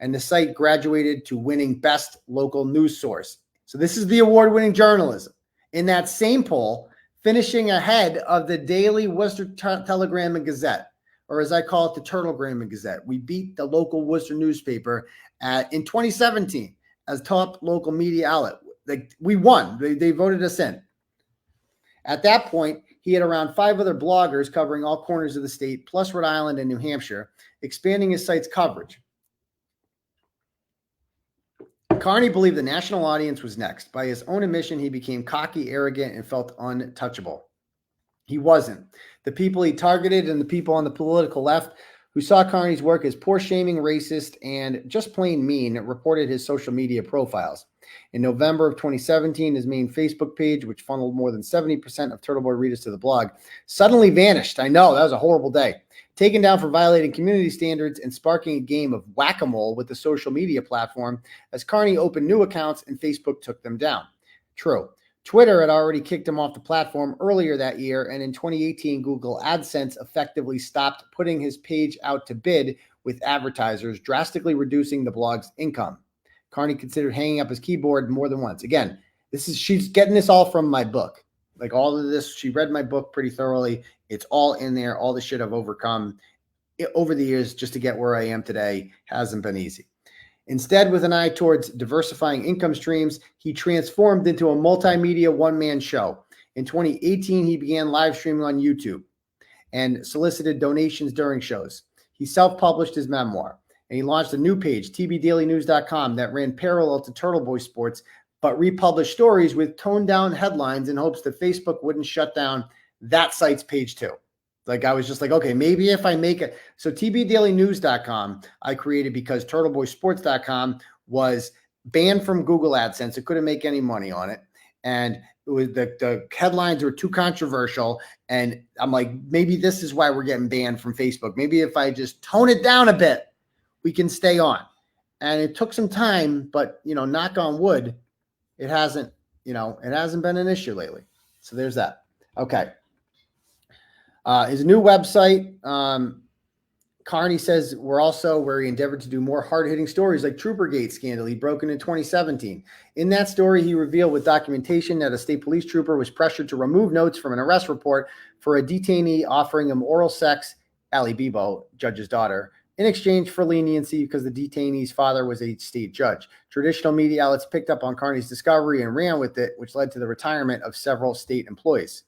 and the site graduated to winning Best Local News Source. So this is the award-winning journalism. In that same poll, finishing ahead of the daily Worcester Telegram and Gazette, or as I call it, the Turtlegram and Gazette. We beat the local Worcester newspaper in 2017 as top local media outlet. We won. They voted us in. At that point, he had around 5 other bloggers covering all corners of the state, plus Rhode Island and New Hampshire, expanding his site's coverage. Kearney believed the national audience was next. By his own admission, he became cocky, arrogant, and felt untouchable. He wasn't. The people he targeted and the people on the political left who saw Kearney's work as poor shaming, racist, and just plain mean reported his social media profiles. In November of 2017, his main Facebook page, which funneled more than 70% of Turtleboy readers to the blog, suddenly vanished. I know, that was a horrible day. Taken down for violating community standards and sparking a game of whack-a-mole with the social media platform as Kearney opened new accounts and Facebook took them down. True. Twitter had already kicked him off the platform earlier that year, and in 2018, Google AdSense effectively stopped putting his page out to bid with advertisers, drastically reducing the blog's income. Kearney considered hanging up his keyboard more than once. Again, she's getting this all from my book. Like all of this, she read my book pretty thoroughly. It's all in there. All the shit I've overcome over the years just to get where I am today hasn't been easy. Instead, with an eye towards diversifying income streams, he transformed into a multimedia one-man show. In 2018, he began live streaming on YouTube and solicited donations during shows. He self-published his memoir, and he launched a new page, tbdailynews.com, that ran parallel to Turtleboy Sports, but republished stories with toned-down headlines in hopes that Facebook wouldn't shut down that site's page too. Like I was just like, okay, maybe if I make it. So tbdailynews.com I created because turtleboysports.com was banned from Google AdSense. It couldn't make any money on it. And it was the headlines were too controversial. And I'm like, maybe this is why we're getting banned from Facebook. Maybe if I just tone it down a bit, we can stay on. And it took some time, but knock on wood, it hasn't been an issue lately. So there's that. Okay. His new website, Kearney says, where he endeavored to do more hard-hitting stories like Troopergate scandal he broke in 2017. In that story, he revealed with documentation that a state police trooper was pressured to remove notes from an arrest report for a detainee offering him oral sex, 𝗵𝗲𝗄𝗏, judge's daughter, in exchange for leniency because the detainee's father was a state judge. Traditional media outlets picked up on Kearney's discovery and ran with it, which led to the retirement of several state employees.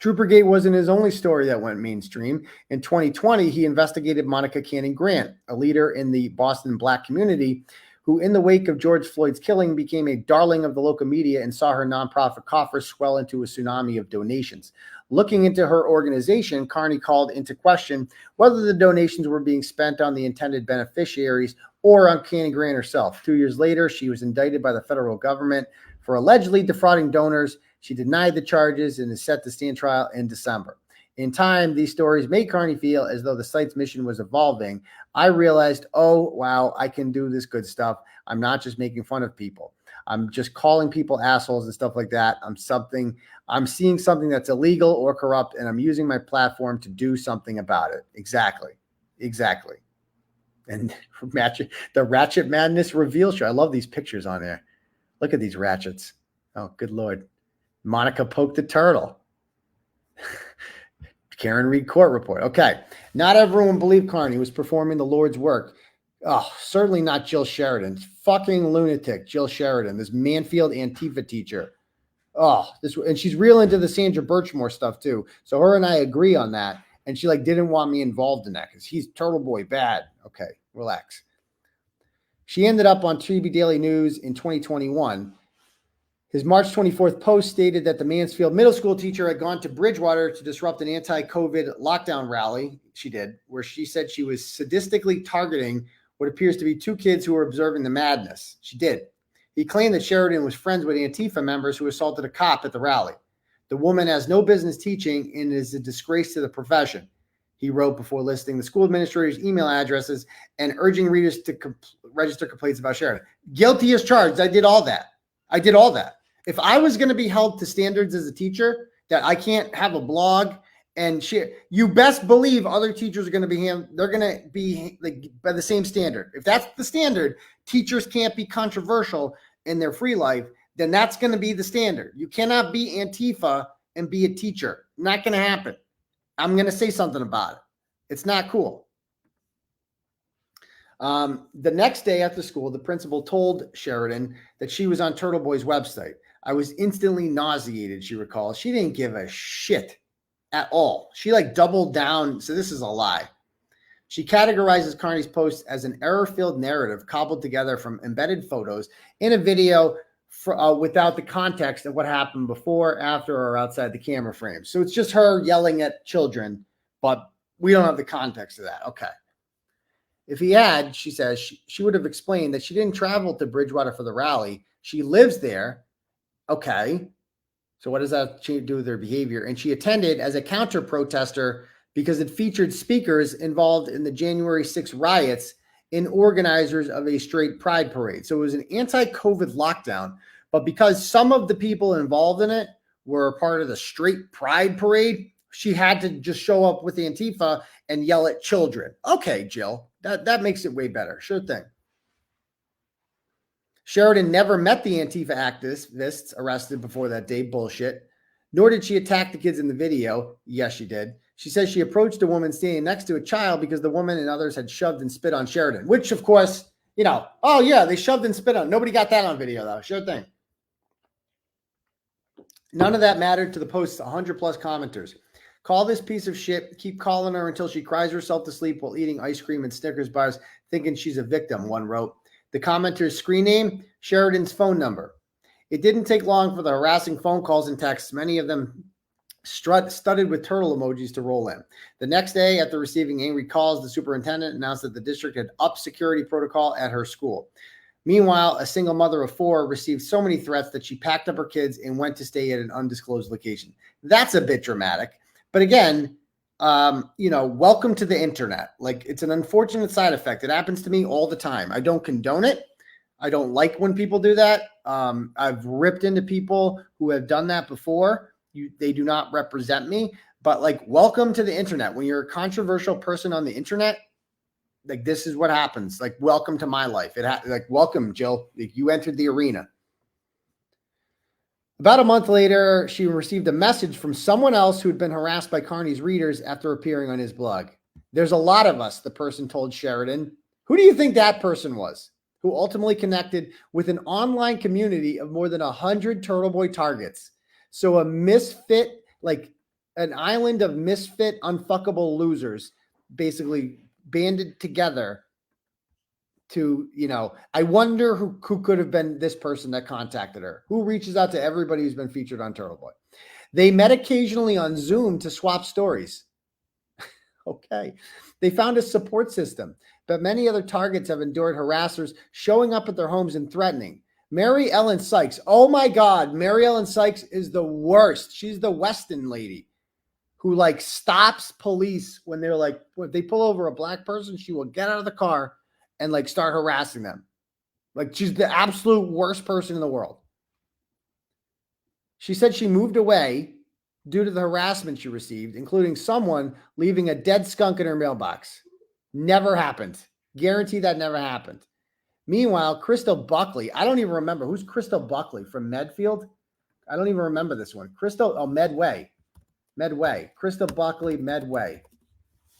Troopergate wasn't his only story that went mainstream. In 2020, he investigated Monica Cannon Grant, a leader in the Boston Black community, who in the wake of George Floyd's killing became a darling of the local media and saw her nonprofit coffers swell into a tsunami of donations. Looking into her organization, Kearney called into question whether the donations were being spent on the intended beneficiaries or on Cannon Grant herself. 2 years later, she was indicted by the federal government for allegedly defrauding donors. She denied the charges and is set to stand trial in December. In time, these stories made Kearney feel as though the site's mission was evolving. I realized, oh, wow, I can do this good stuff. I'm not just making fun of people. I'm just calling people assholes and stuff like that. I'm seeing something that's illegal or corrupt, and I'm using my platform to do something about it. Exactly. And the Ratchet Madness reveal show. I love these pictures on there. Look at these ratchets. Oh, good Lord. Monica poked the turtle. Karen Reed court report. Okay. Not everyone believed Kearney was performing the Lord's work. Oh, certainly not Jill Sheridan. Fucking lunatic, Jill Sheridan, this Manfield Antifa teacher. And she's real into the Sandra Birchmore stuff too. So her and I agree on that. And she didn't want me involved in that because he's Turtleboy bad. Okay, relax. She ended up on TB Daily News in 2021. His March 24th post stated that the Mansfield middle school teacher had gone to Bridgewater to disrupt an anti-COVID lockdown rally. She did, where she said she was sadistically targeting what appears to be 2 kids who were observing the madness. She did. He claimed that Sheridan was friends with Antifa members who assaulted a cop at the rally. The woman has no business teaching and is a disgrace to the profession, he wrote before listing the school administrator's email addresses and urging readers to register complaints about Sheridan. Guilty as charged. I did all that. If I was going to be held to standards as a teacher, that I can't have a blog and share, you best believe other teachers are going to be, they're going to be by the same standard. If that's the standard, teachers can't be controversial in their free life, then that's going to be the standard. You cannot be Antifa and be a teacher. Not going to happen. I'm going to say something about it. It's not cool. The next day after school, the principal told Sheridan that she was on Turtleboy's website. I was instantly nauseated, she recalls. She didn't give a shit at all. She like doubled down. So this is a lie. She categorizes Kearney's post as an error-filled narrative cobbled together from embedded photos in a video without the context of what happened before, after, or outside the camera frame. So it's just her yelling at children, but we don't have the context of that. Okay. If he had, she says, she would have explained that she didn't travel to Bridgewater for the rally. She lives there. Okay. So what does that do with her behavior? And she attended as a counter protester because it featured speakers involved in the January 6th riots and organizers of a straight pride parade. So it was an anti-COVID lockdown, but because some of the people involved in it were part of the straight pride parade, she had to just show up with Antifa and yell at children. Okay, Jill, that makes it way better. Sure thing. Sheridan never met the Antifa activists arrested before that day. Bullshit. Nor did she attack the kids in the video. Yes, she did. She says she approached a woman standing next to a child because the woman and others had shoved and spit on Sheridan, which, of course, you know, oh, yeah, they shoved and spit on. Nobody got that on video, though. Sure thing. None of that mattered to the post's 100-plus commenters. Call this piece of shit. Keep calling her until she cries herself to sleep while eating ice cream and Snickers bars, thinking she's a victim, one wrote. The commenter's screen name, Sheridan's phone number. It didn't take long for the harassing phone calls and texts, many of them studded with turtle emojis, to roll in. The next day, after receiving angry calls, the superintendent announced that the district had upped security protocol at her school. Meanwhile, a single mother of 4 received so many threats that she packed up her kids and went to stay at an undisclosed location. That's a bit dramatic. But again, you know, welcome to the internet. Like, it's an unfortunate side effect. It happens to me all the time. I don't condone it. I don't like when people do that. I've ripped into people who have done that before. They do not represent me, but like, welcome to the internet. When you're a controversial person on the internet, like, this is what happens. Like, welcome to my life. Like, welcome, Jill. Like, you entered the arena. About a month later, she received a message from someone else who had been harassed by Kearney's readers after appearing on his blog. There's a lot of us, the person told Sheridan. Who do you think that person was? Who ultimately connected with an online community of more than 100 Turtleboy targets. So a misfit, like an island of misfit, unfuckable losers, basically banded together to, you know, I wonder who could have been this person that contacted her, who reaches out to everybody who's been featured on Turtleboy. They met occasionally on Zoom to swap stories. Okay. They found a support system, but many other targets have endured harassers showing up at their homes and threatening. Mary Ellen Sykes. Oh my God. Mary Ellen Sykes is the worst. She's the Weston lady who like stops police when they're like, when they pull over a black person, she will get out of the car and like start harassing them. Like, she's the absolute worst person in the world. She said she moved away due to the harassment she received, including someone leaving a dead skunk in her mailbox. Never happened. Guarantee that never happened. Meanwhile, Crystal Buckley, I don't even remember. Who's Crystal Buckley from Medfield? I don't even remember this one. Medway. Crystal Buckley, Medway.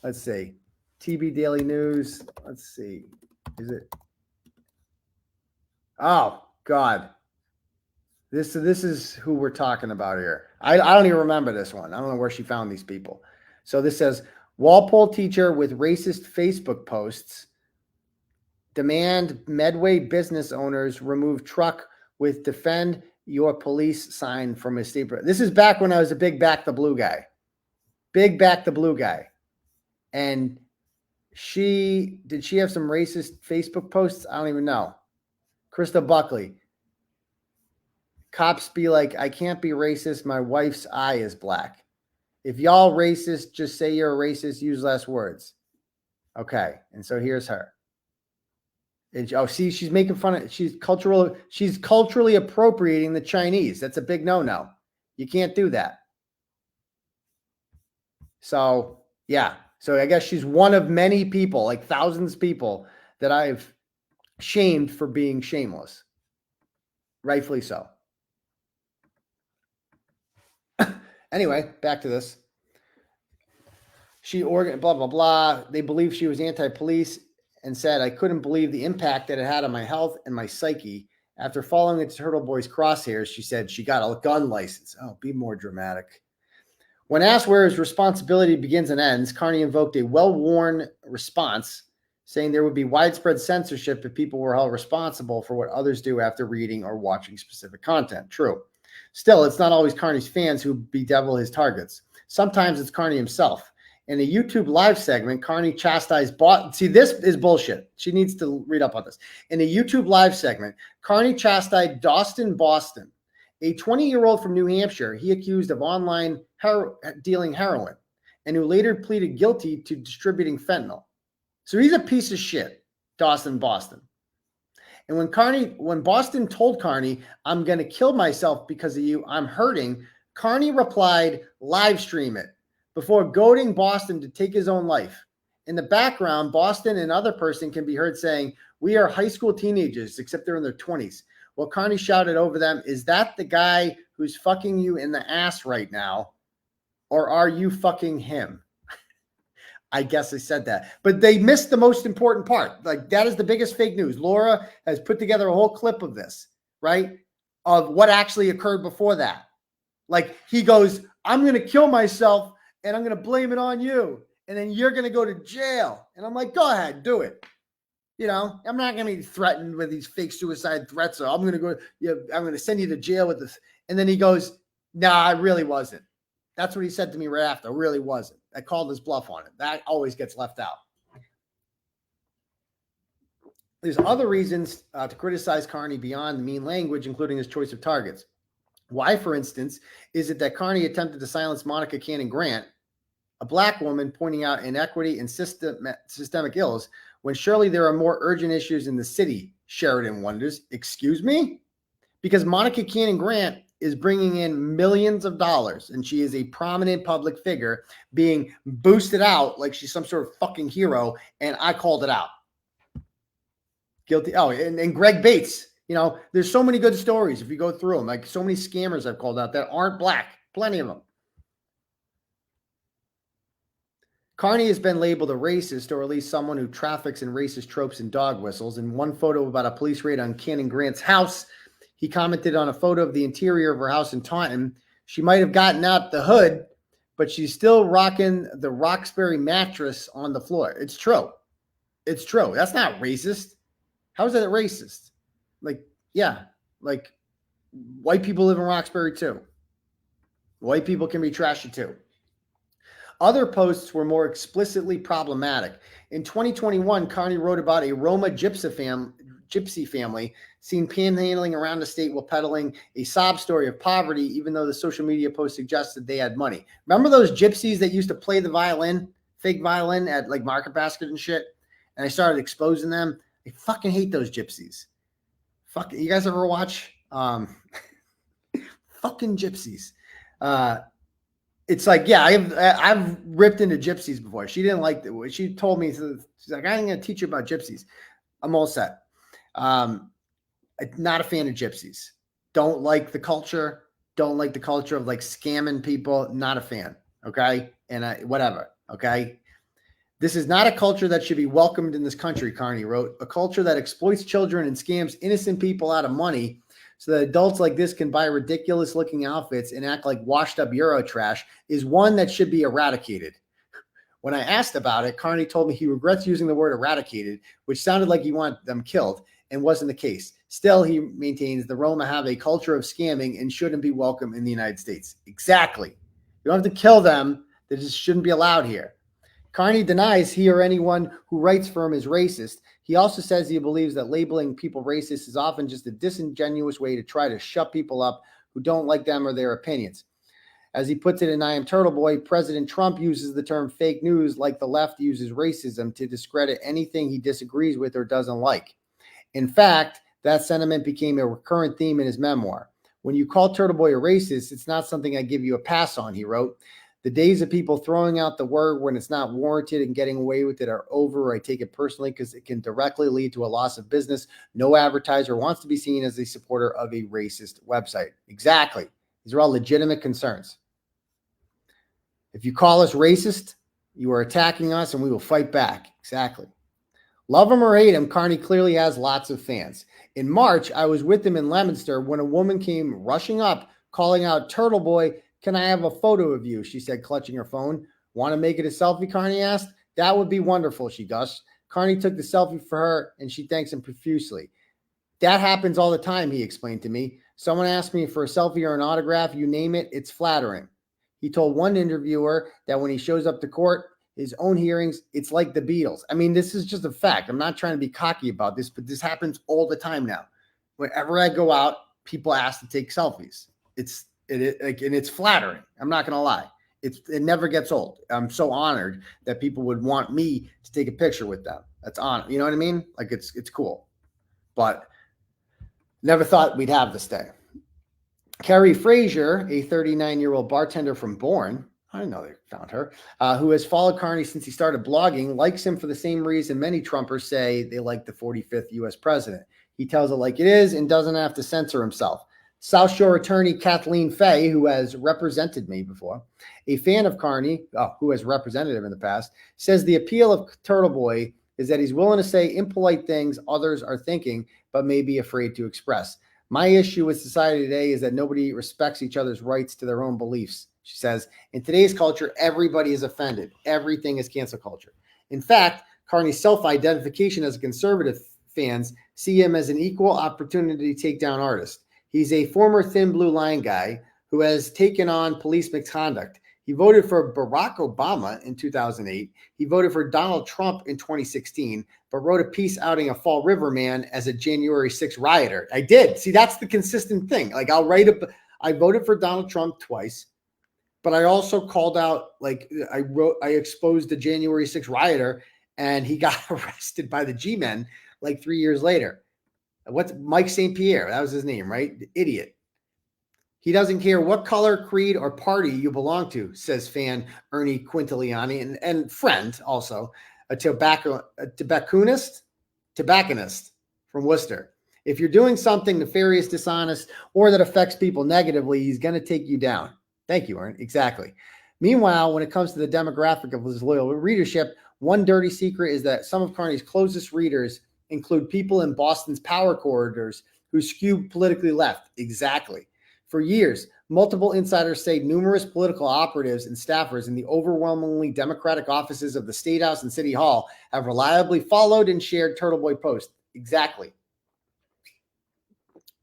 Let's see. TB Daily News. Let's see. Is it? Oh, God. This is who we're talking about here. I don't even remember this one. I don't know where she found these people. So this says, Walpole teacher with racist Facebook posts demand Medway business owners remove truck with defend your police sign from his state. This is back when I was a big back the blue guy. And did she have some racist Facebook posts? I don't even know. Krista Buckley. Cops be like, I can't be racist. My wife's eye is black. If y'all racist, just say you're a racist. Use less words. Okay. And so here's her. And, oh, see, she's making fun of, she's culturally appropriating the Chinese. That's a big no-no. You can't do that. So, yeah. So I guess she's one of many people, like thousands of people, that I've shamed for being shameless. Rightfully so. Anyway, back to this. She ordered blah, blah, blah. They believed she was anti-police and said, I couldn't believe the impact that it had on my health and my psyche After following its Turtleboy's crosshairs, she said she got a gun license. Oh, be more dramatic. When asked where his responsibility begins and ends, Kearney invoked a well-worn response, saying there would be widespread censorship if people were held responsible for what others do after reading or watching specific content. True. Still, it's not always Kearney's fans who bedevil his targets. Sometimes it's Kearney himself. In a YouTube live segment, Kearney chastised See, this is bullshit. She needs to read up on this. In a YouTube live segment, Kearney chastised Dawson Boston, a 20-year-old from New Hampshire he accused of online dealing heroin and who later pleaded guilty to distributing fentanyl. So he's a piece of shit, Dawson Boston. And when Boston told Kearney, I'm going to kill myself because of you, I'm hurting, Kearney replied, live stream it, before goading Boston to take his own life. In the background, Boston and another person can be heard saying, we are high school teenagers, except they're in their 20s. Well, Kearney shouted over them, is that the guy who's fucking you in the ass right now? Or are you fucking him? I guess I said that. But they missed the most important part. Like, that is the biggest fake news. Laura has put together a whole clip of this, right? Of what actually occurred before that. Like, he goes, I'm going to kill myself and I'm going to blame it on you. And then you're going to go to jail. And I'm like, go ahead, do it. You know, I'm not going to be threatened with these fake suicide threats. Or I'm going to go, I'm going to send you to jail with this. And then he goes, nah, I really wasn't. That's what he said to me right after. I really wasn't. I called his bluff on it. That always gets left out. There's other reasons to criticize Kearney beyond the mean language, including his choice of targets. Why, for instance, is it that Kearney attempted to silence Monica Cannon Grant, a black woman, pointing out inequity and systemic ills, when surely there are more urgent issues in the city? Sheridan wonders. Excuse me? Because Monica Cannon Grant is bringing in millions of dollars, and she is a prominent public figure being boosted out like she's some sort of fucking hero, and I called it out. Guilty. Oh, and Greg Bates, you know, there's so many good stories if you go through them, like so many scammers I've called out that aren't black, plenty of them. Kearney has been labeled a racist, or at least someone who traffics in racist tropes and dog whistles. In one photo about a police raid on Cannon Grant's house, he commented on a photo of the interior of her house in Taunton. She might have gotten out the hood, but she's still rocking the Roxbury mattress on the floor. It's true. It's true. That's not racist. How is that racist? Like, yeah, like white people live in Roxbury too. White people can be trashy too. Other posts were more explicitly problematic. In 2021, Kearney wrote about a Roma gypsy family seen panhandling around the state while peddling a sob story of poverty, even though the social media post suggested they had money. Remember those gypsies that used to play the violin, fake violin at like Market Basket and shit? And I started exposing them. I fucking hate those gypsies. Fuck, you guys ever watch fucking gypsies? It's like, yeah, I've ripped into gypsies before. She didn't like it. She told me, she's like, I'm going to teach you about gypsies. I'm all set. Not a fan of gypsies. Don't like the culture. Don't like the culture of like scamming people. Not a fan. Okay. And whatever. Okay. This is not a culture that should be welcomed in this country, Kearney wrote. A culture that exploits children and scams innocent people out of money so that adults like this can buy ridiculous looking outfits and act like washed up Euro trash is one that should be eradicated. When I asked about it, Kearney told me he regrets using the word eradicated, which sounded like he wanted them killed, and wasn't the case. Still, he maintains the Roma have a culture of scamming and shouldn't be welcome in the United States. Exactly. You don't have to kill them. They just shouldn't be allowed here. Kearney denies he or anyone who writes for him is racist. He also says he believes that labeling people racist is often just a disingenuous way to try to shut people up who don't like them or their opinions. As he puts it in I Am Turtleboy, President Trump uses the term fake news like the left uses racism to discredit anything he disagrees with or doesn't like. In fact, that sentiment became a recurrent theme in his memoir. When you call Turtleboy a racist, it's not something I give you a pass on, he wrote. The days of people throwing out the word when it's not warranted and getting away with it are over. I take it personally because it can directly lead to a loss of business. No advertiser wants to be seen as a supporter of a racist website. Exactly. These are all legitimate concerns. If you call us racist, you are attacking us and we will fight back. Exactly. Love him or hate him, Kearney clearly has lots of fans. In March, I was with him in Leominster when a woman came rushing up, calling out, "Turtleboy, can I have a photo of you?" she said, clutching her phone. "Want to make it a selfie?" Kearney asked. "That would be wonderful," she gushed. Kearney took the selfie for her, and she thanks him profusely. "That happens all the time," he explained to me. "Someone asks me for a selfie or an autograph, you name it, it's flattering." He told one interviewer that when he shows up to court, his own hearings, it's like the Beatles. I mean, this is just a fact. I'm not trying to be cocky about this, but this happens all the time now. Whenever I go out, people ask to take selfies. And it's flattering. I'm not going to lie. It never gets old. I'm so honored that people would want me to take a picture with them. That's honor. You know what I mean? Like it's cool. But never thought we'd have this day. Carrie Frazier, a 39-year-old bartender from Bourne, I didn't know they found her, who has followed Kearney since he started blogging, likes him for the same reason many Trumpers say they like the 45th U.S. president. He tells it like it is and doesn't have to censor himself. South Shore attorney Kathleen Fay, who has represented me before, a fan of Kearney, who has represented him in the past, says the appeal of Turtleboy is that he's willing to say impolite things others are thinking but may be afraid to express. My issue with society today is that nobody respects each other's rights to their own beliefs. She says, in today's culture, everybody is offended. Everything is cancel culture. In fact, Kearney's self-identification as a conservative fans see him as an equal opportunity takedown artist. He's a former Thin Blue Line guy who has taken on police misconduct. He voted for Barack Obama in 2008. He voted for Donald Trump in 2016, but wrote a piece outing a Fall River man as a January 6th rioter. I did. See, that's the consistent thing. Like I voted for Donald Trump twice. But I also called out, I exposed the January 6th rioter, and he got arrested by the G-men like 3 years later. What's Mike St. Pierre? That was his name, right? The idiot. He doesn't care what color, creed, or party you belong to, says fan Ernie Quintiliani and friend also, a tobacconist from Worcester. If you're doing something nefarious, dishonest, or that affects people negatively, he's going to take you down. Thank you, Ern. Exactly. Meanwhile, when it comes to the demographic of his loyal readership, one dirty secret is that some of Kearney's closest readers include people in Boston's power corridors who skew politically left. Exactly. For years, multiple insiders say numerous political operatives and staffers in the overwhelmingly Democratic offices of the State House and City Hall have reliably followed and shared Turtleboy posts. Exactly.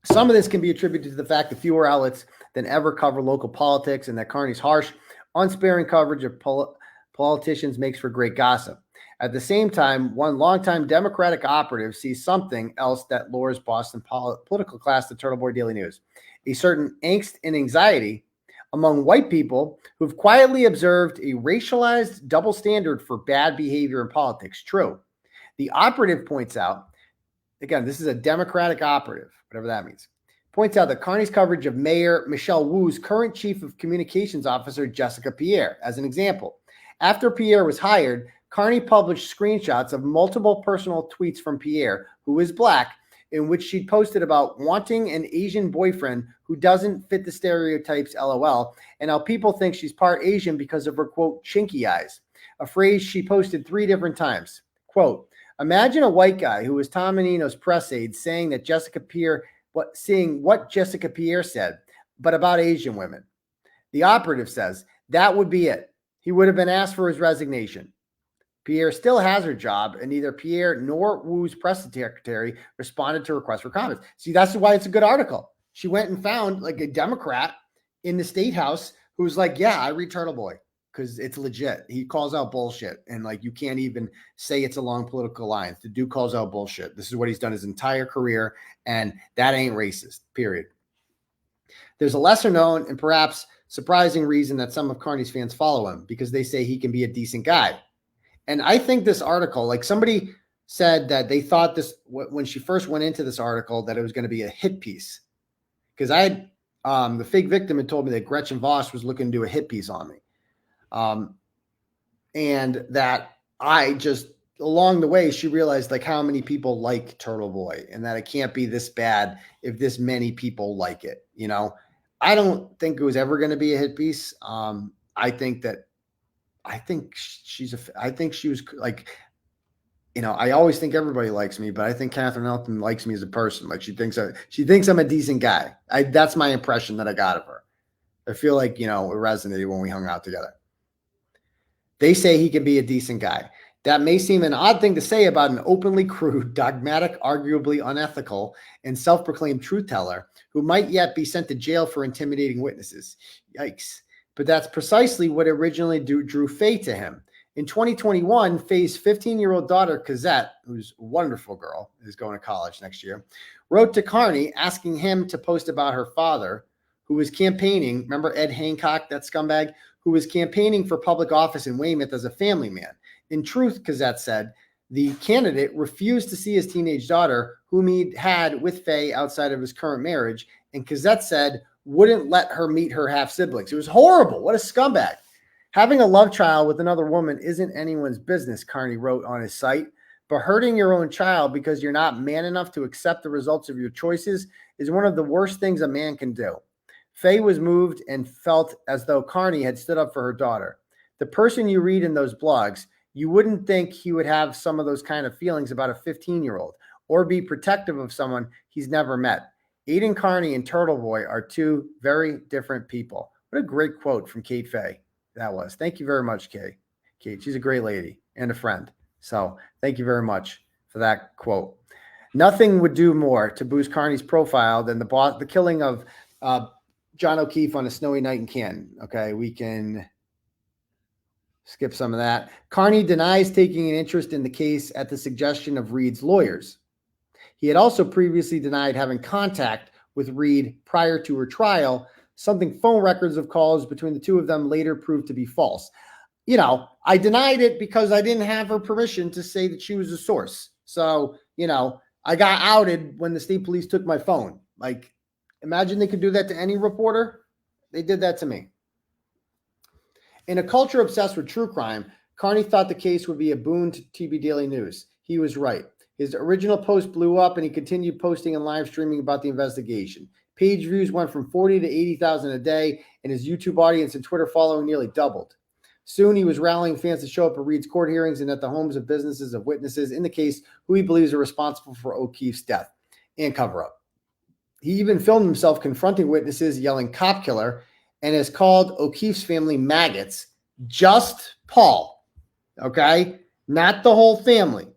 Some of this can be attributed to the fact that fewer outlets than ever cover local politics and that Kearney's harsh, unsparing coverage of politicians makes for great gossip. At the same time, one longtime Democratic operative sees something else that lures Boston political class to Turtleboy Daily News, a certain angst and anxiety among white people who've quietly observed a racialized double standard for bad behavior in politics. True. The operative points out, again, this is a Democratic operative, whatever that means, points out that Kearney's coverage of Mayor Michelle Wu's current chief of communications officer, 𝗪𝗂𝗶 as an example. After Pierre was hired, Kearney published screenshots of multiple personal tweets from Pierre, who is black, in which she'd posted about wanting an Asian boyfriend who doesn't fit the stereotypes, LOL, and how people think she's part Asian because of her, quote, chinky eyes, a phrase she posted 3 different times. Quote, imagine a white guy who was Tom Menino's press aide saying that seeing what 𝗪𝗂𝗶 said, but about Asian women. The operative says that would be it. He would have been asked for his resignation. Pierre still has her job, and neither Pierre nor Wu's press secretary responded to requests for comments. See, that's why it's a good article. She went and found like a Democrat in the state house who's like, yeah, I read Turtleboy because it's legit. He calls out bullshit, and like you can't even say it's along political lines. The dude calls out bullshit. This is what he's done his entire career, and that ain't racist, period. There's a lesser known and perhaps surprising reason that some of Kearney's fans follow him, because they say he can be a decent guy. And I think this article, like somebody said that they thought this, when she first went into this article, that it was going to be a hit piece. Because the fake victim had told me that Gretchen Voss was looking to do a hit piece on me. And that I just, along the way, she realized like how many people like Turtleboy and that it can't be this bad if this many people like it. You know, I don't think it was ever going to be a hit piece. I think she was like, I always think everybody likes me, but I think Catherine Elton likes me as a person. Like she thinks I'm a decent guy. That's my impression that I got of her. I feel like, it resonated when we hung out together. They say he can be a decent guy. That may seem an odd thing to say about an openly crude, dogmatic, arguably unethical, and self-proclaimed truth teller who might yet be sent to jail for intimidating witnesses. Yikes. But that's precisely what originally drew Faye to him. In 2021, Faye's 15-year-old daughter, 𝗪𝗓, who's a wonderful girl, is going to college next year, wrote to Kearney asking him to post about her father, who was campaigning, remember Ed Hancock, that scumbag, who was campaigning for public office in Weymouth as a family man. In truth, 𝗪𝗓 said, the candidate refused to see his teenage daughter, whom he'd had with Faye outside of his current marriage, and 𝗪𝗓 said wouldn't let her meet her half-siblings. It was horrible. What a scumbag. Having a love child with another woman isn't anyone's business, Kearney wrote on his site, but hurting your own child because you're not man enough to accept the results of your choices is one of the worst things a man can do. Faye was moved and felt as though Kearney had stood up for her daughter. The person you read in those blogs, you wouldn't think he would have some of those kind of feelings about a 15-year-old or be protective of someone he's never met. Aidan Kearney and Turtleboy are two very different people. What a great quote from Kate Faye that was. Thank you very much, Kate. She's a great lady and a friend. So thank you very much for that quote. Nothing would do more to boost Kearney's profile than the killing of John O'Keefe on a snowy night in Canton. Okay, we can skip some of that. Kearney denies taking an interest in the case at the suggestion of Reed's lawyers. He had also previously denied having contact with Reed prior to her trial, something phone records of calls between the two of them later proved to be false. I denied it because I didn't have her permission to say that she was a source. So, I got outed when the state police took my phone. Like, imagine they could do that to any reporter. They did that to me. In a culture obsessed with true crime, Kearney thought the case would be a boon to TV Daily News. He was right. His original post blew up, and he continued posting and live streaming about the investigation. Page views went from 40 to 80,000 a day, and his YouTube audience and Twitter following nearly doubled. Soon, he was rallying fans to show up at Reed's court hearings and at the homes of businesses of witnesses in the case who he believes are responsible for O'Keefe's death and cover-up. He even filmed himself confronting witnesses, yelling "cop killer," and has called O'Keefe's family maggots. Just Paul, okay? Not the whole family.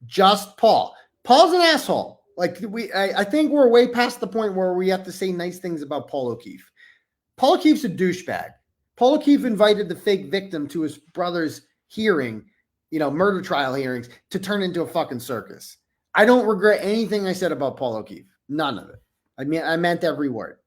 Just Paul. Paul's an asshole. Like I think we're way past the point where we have to say nice things about Paul O'Keefe. Paul O'Keefe's a douchebag. Paul O'Keefe invited the fake victim to his brother's hearing, murder trial hearings, to turn into a fucking circus. I don't regret anything I said about Paul O'Keefe. None of it. I meant every word.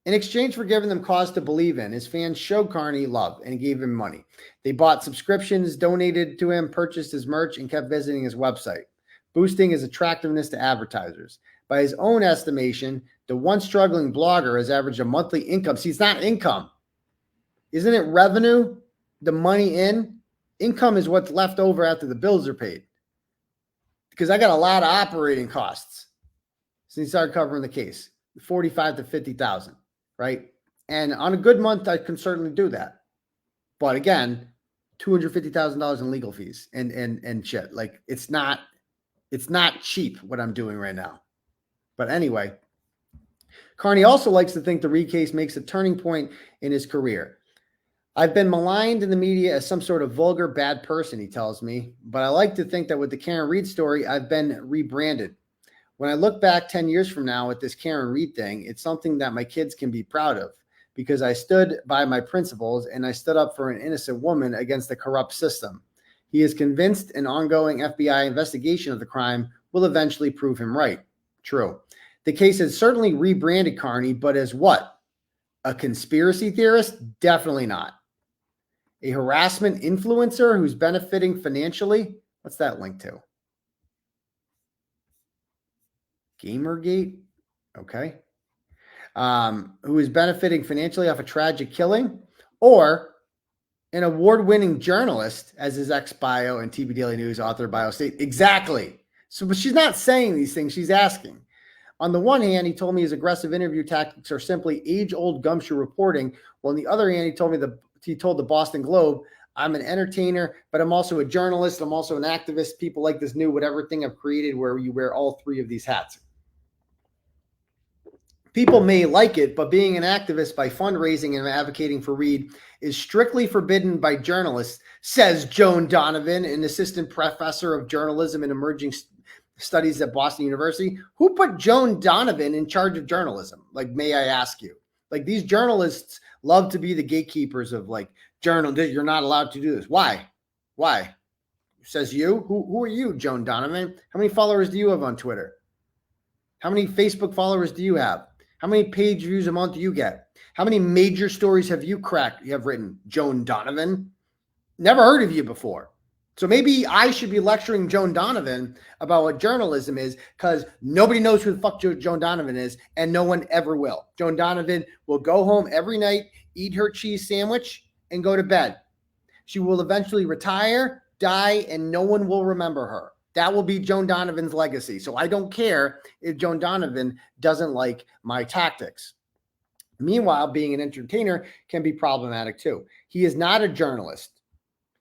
In exchange for giving them cause to believe in, his fans showed Kearney love and gave him money. They bought subscriptions, donated to him, purchased his merch, and kept visiting his website, boosting his attractiveness to advertisers. By his own estimation, the once struggling blogger has averaged a monthly income. See, it's not income. Isn't it revenue? The money in? Income is what's left over after the bills are paid. Because I got a lot of operating costs since he started covering the case, 45 to 50,000, right? And on a good month, I can certainly do that. But again, $250,000 in legal fees and shit. Like it's not cheap what I'm doing right now. But anyway, Kearney also likes to think the Reed case makes a turning point in his career. I've been maligned in the media as some sort of vulgar, bad person, he tells me, but I like to think that with the Karen Reed story, I've been rebranded. When I look back 10 years from now at this Karen Reed thing, it's something that my kids can be proud of because I stood by my principles and I stood up for an innocent woman against the corrupt system. He is convinced an ongoing FBI investigation of the crime will eventually prove him right. True. The case has certainly rebranded Kearney, but as what? A conspiracy theorist? Definitely not. A harassment influencer who's benefiting financially? What's that link to? Gamergate? Okay. Who is benefiting financially off a tragic killing? Or an award-winning journalist, as his ex-bio and TV Daily News author bio state? Exactly. So, but she's not saying these things. She's asking. On the one hand, he told me his aggressive interview tactics are simply age-old gumshoe reporting. While on the other hand, he told the Boston Globe, I'm an entertainer, but I'm also a journalist. I'm also an activist. People like this new whatever thing I've created where you wear all three of these hats. People may like it, but being an activist by fundraising and advocating for Reed is strictly forbidden by journalists, says Joan Donovan, an assistant professor of journalism and emerging studies at Boston University. Who put Joan Donovan in charge of journalism? Like, may I ask you? Like, these journalists love to be the gatekeepers of like journal. You're not allowed to do this. Why? Why? Says you. Who are you, Joan Donovan? How many followers do you have on Twitter? How many Facebook followers do you have? How many page views a month do you get? How many major stories have you written, Joan Donovan? Never heard of you before. So maybe I should be lecturing Joan Donovan about what journalism is, because nobody knows who the fuck Joan Donovan is, and no one ever will. Joan Donovan will go home every night, eat her cheese sandwich, and go to bed. She will eventually retire, die, and no one will remember her. That will be Joan Donovan's legacy. So I don't care if Joan Donovan doesn't like my tactics. Meanwhile, being an entertainer can be problematic too. He is not a journalist.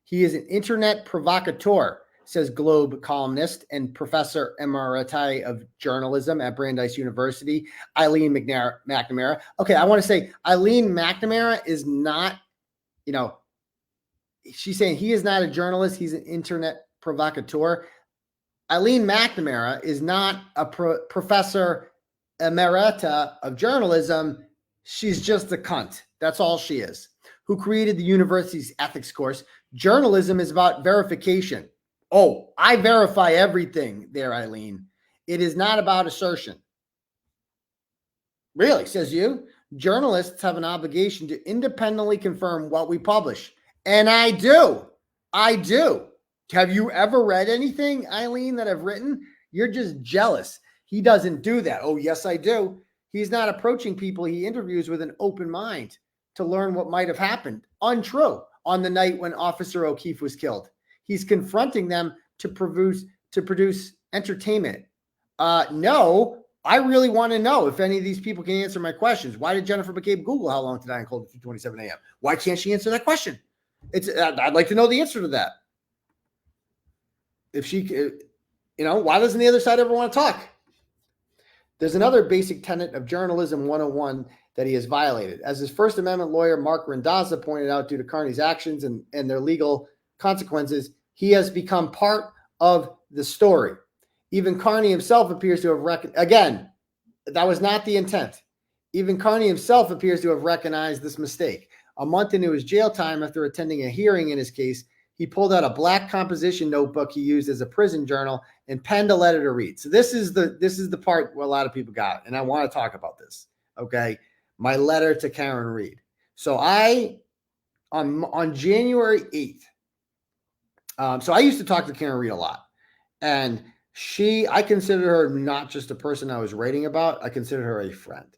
He is an internet provocateur, says Globe columnist and professor emerita of journalism at Brandeis University, Aileen McNamara. Okay, I want to say Aileen McNamara is not, she's saying he is not a journalist. He's an internet provocateur. Aileen McNamara is not a professor emerita of journalism. She's just a cunt. That's all she is. Who created the university's ethics course. Journalism is about verification. Oh, I verify everything there, Aileen. It is not about assertion. Really, says you. Journalists have an obligation to independently confirm what we publish. And I do. I do. Have you ever read anything, Aileen, that I've written? You're just jealous. He doesn't do that. Oh, yes, I do. He's not approaching people he interviews with an open mind to learn what might have happened. Untrue. On the night when Officer O'Keefe was killed. He's confronting them to produce entertainment. No, I really want to know if any of these people can answer my questions. Why did Jennifer McCabe Google how long to die and cold at 2:27 a.m.? Why can't she answer that question? I'd like to know the answer to that. If she, why doesn't the other side ever want to talk? There's another basic tenet of journalism 101 that he has violated. As his First Amendment lawyer, Mark Randazza, pointed out, due to Kearney's actions and their legal consequences, he has become part of the story. Even Kearney himself appears to have again, that was not the intent. Even Kearney himself appears to have recognized this mistake. A month into his jail time, after attending a hearing in his case, he pulled out a black composition notebook he used as a prison journal and penned a letter to Reed. So this is the part where a lot of people got, and I want to talk about this. Okay, my letter to Karen Reed. So on January 8th. So I used to talk to Karen Reed a lot, and I considered her not just a person I was writing about. I considered her a friend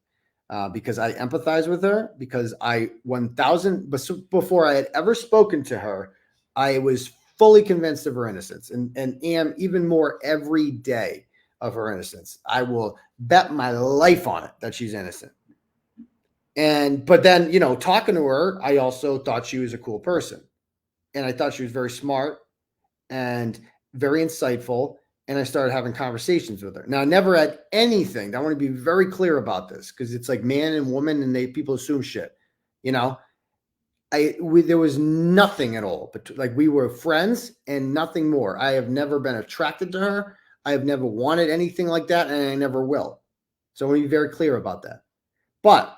because I empathize with her, because before I had ever spoken to her, I was fully convinced of her innocence and am even more every day of her innocence. I will bet my life on it that she's innocent. But then, talking to her, I also thought she was a cool person. And I thought she was very smart and very insightful. And I started having conversations with her. Now, I never had anything. I want to be very clear about this, because it's like man and woman and people assume shit, there was nothing at all, but like we were friends and nothing more. I have never been attracted to her. I have never wanted anything like that, and I never will. So I want to be very clear about that. But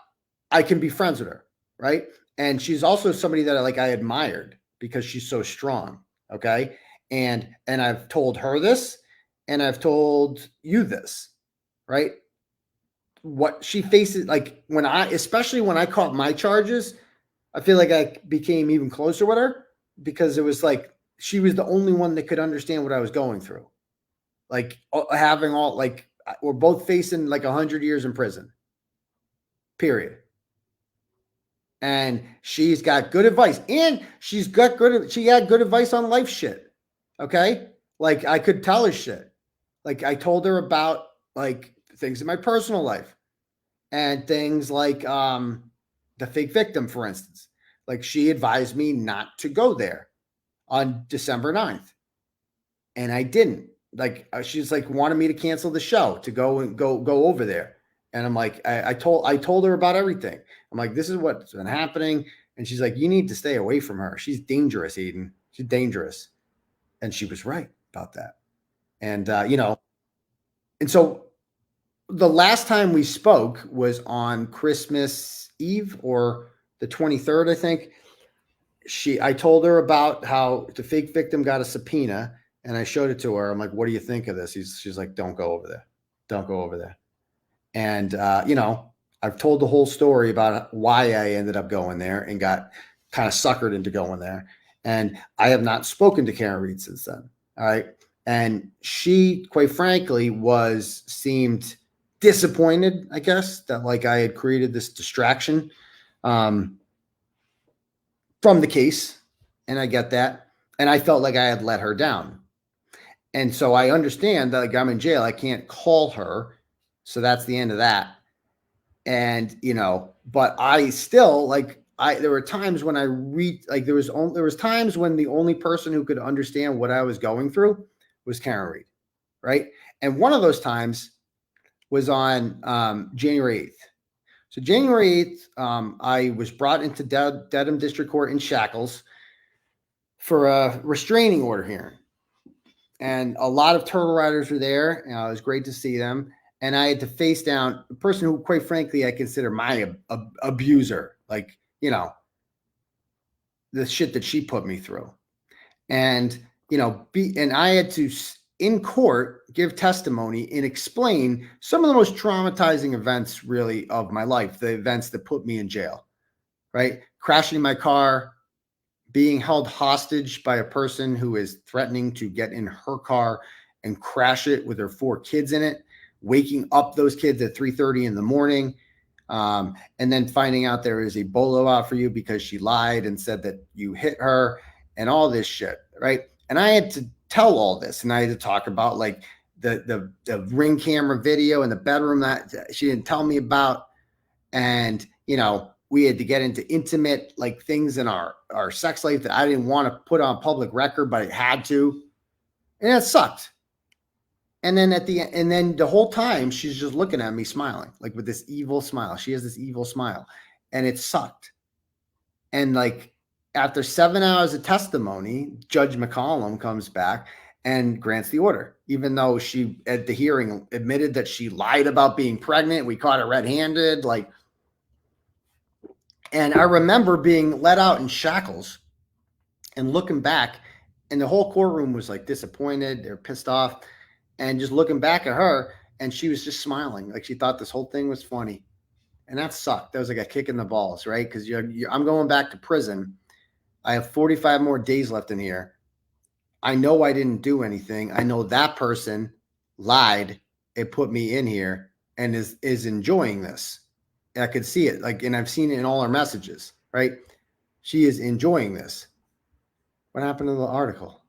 I can be friends with her, right? And she's also somebody that I admired because she's so strong, okay? And I've told her this, and I've told you this, right? What she faces, especially when I caught my charges, I feel like I became even closer with her, because it was like she was the only one that could understand what I was going through. We're both facing 100 years in prison, period. And she's got good advice, and she had good advice on life shit. Okay. I could tell her shit. I told her about things in my personal life and things the fake victim, for instance. She advised me not to go there. on December 9th. And I didn't. Like, she's like wanted me to cancel the show to go over there. And I'm like, I told her about everything. I'm like, this is what's been happening. And she's like, you need to stay away from her. She's dangerous, Aidan. She's dangerous. And she was right about that. And, and so the last time we spoke was on Christmas Eve or the 23rd, I think. I told her about how the fake victim got a subpoena, and I showed it to her. I'm like, what do you think of this? She's like, don't go over there. Don't go over there. And, I've told the whole story about why I ended up going there and got kind of suckered into going there. And I have not spoken to Karen Reed since then. All right. And she, quite frankly, seemed disappointed, I guess, that like I had created this distraction from the case. And I get that. And I felt like I had let her down. And so I understand that like I'm in jail. I can't call her. So that's the end of that. And, but I still there were times when there was times when the only person who could understand what I was going through was Karen Reed. Right. And one of those times was on January 8th. So January 8th, I was brought into Dedham District Court in shackles for a restraining order hearing. And a lot of turtle riders were there. It was great to see them. And I had to face down a person who, quite frankly, I consider my abuser. Like, the shit that she put me through. And, and I had to, in court, give testimony and explain some of the most traumatizing events, really, of my life, the events that put me in jail, right? Crashing my car, being held hostage by a person who is threatening to get in her car and crash it with her 4 kids in it, waking up those kids at 3:30 in the morning, and then finding out there is a bolo out for you because she lied and said that you hit her and all this shit, right? And I had to tell all this, and I had to talk about like the ring camera video in the bedroom that she didn't tell me about. And, we had to get into intimate like things in our sex life that I didn't want to put on public record, but I had to. And that sucked. And then the whole time she's just looking at me smiling, like with this evil smile. She has this evil smile, and it sucked. And like after 7 hours of testimony, Judge McCollum comes back and grants the order, even though she at the hearing admitted that she lied about being pregnant. We caught her red-handed, like. And I remember being let out in shackles and looking back, and the whole courtroom was like disappointed. They're pissed off. And just looking back at her, and she was just smiling, like she thought this whole thing was funny. And that sucked. That was like a kick in the balls, right? Because I'm going back to prison. I have 45 more days left in here. I know I didn't do anything. I know that person lied. It put me in here and is enjoying this. I could see it, and I've seen it in all her messages, right? She is enjoying this. What happened to the article?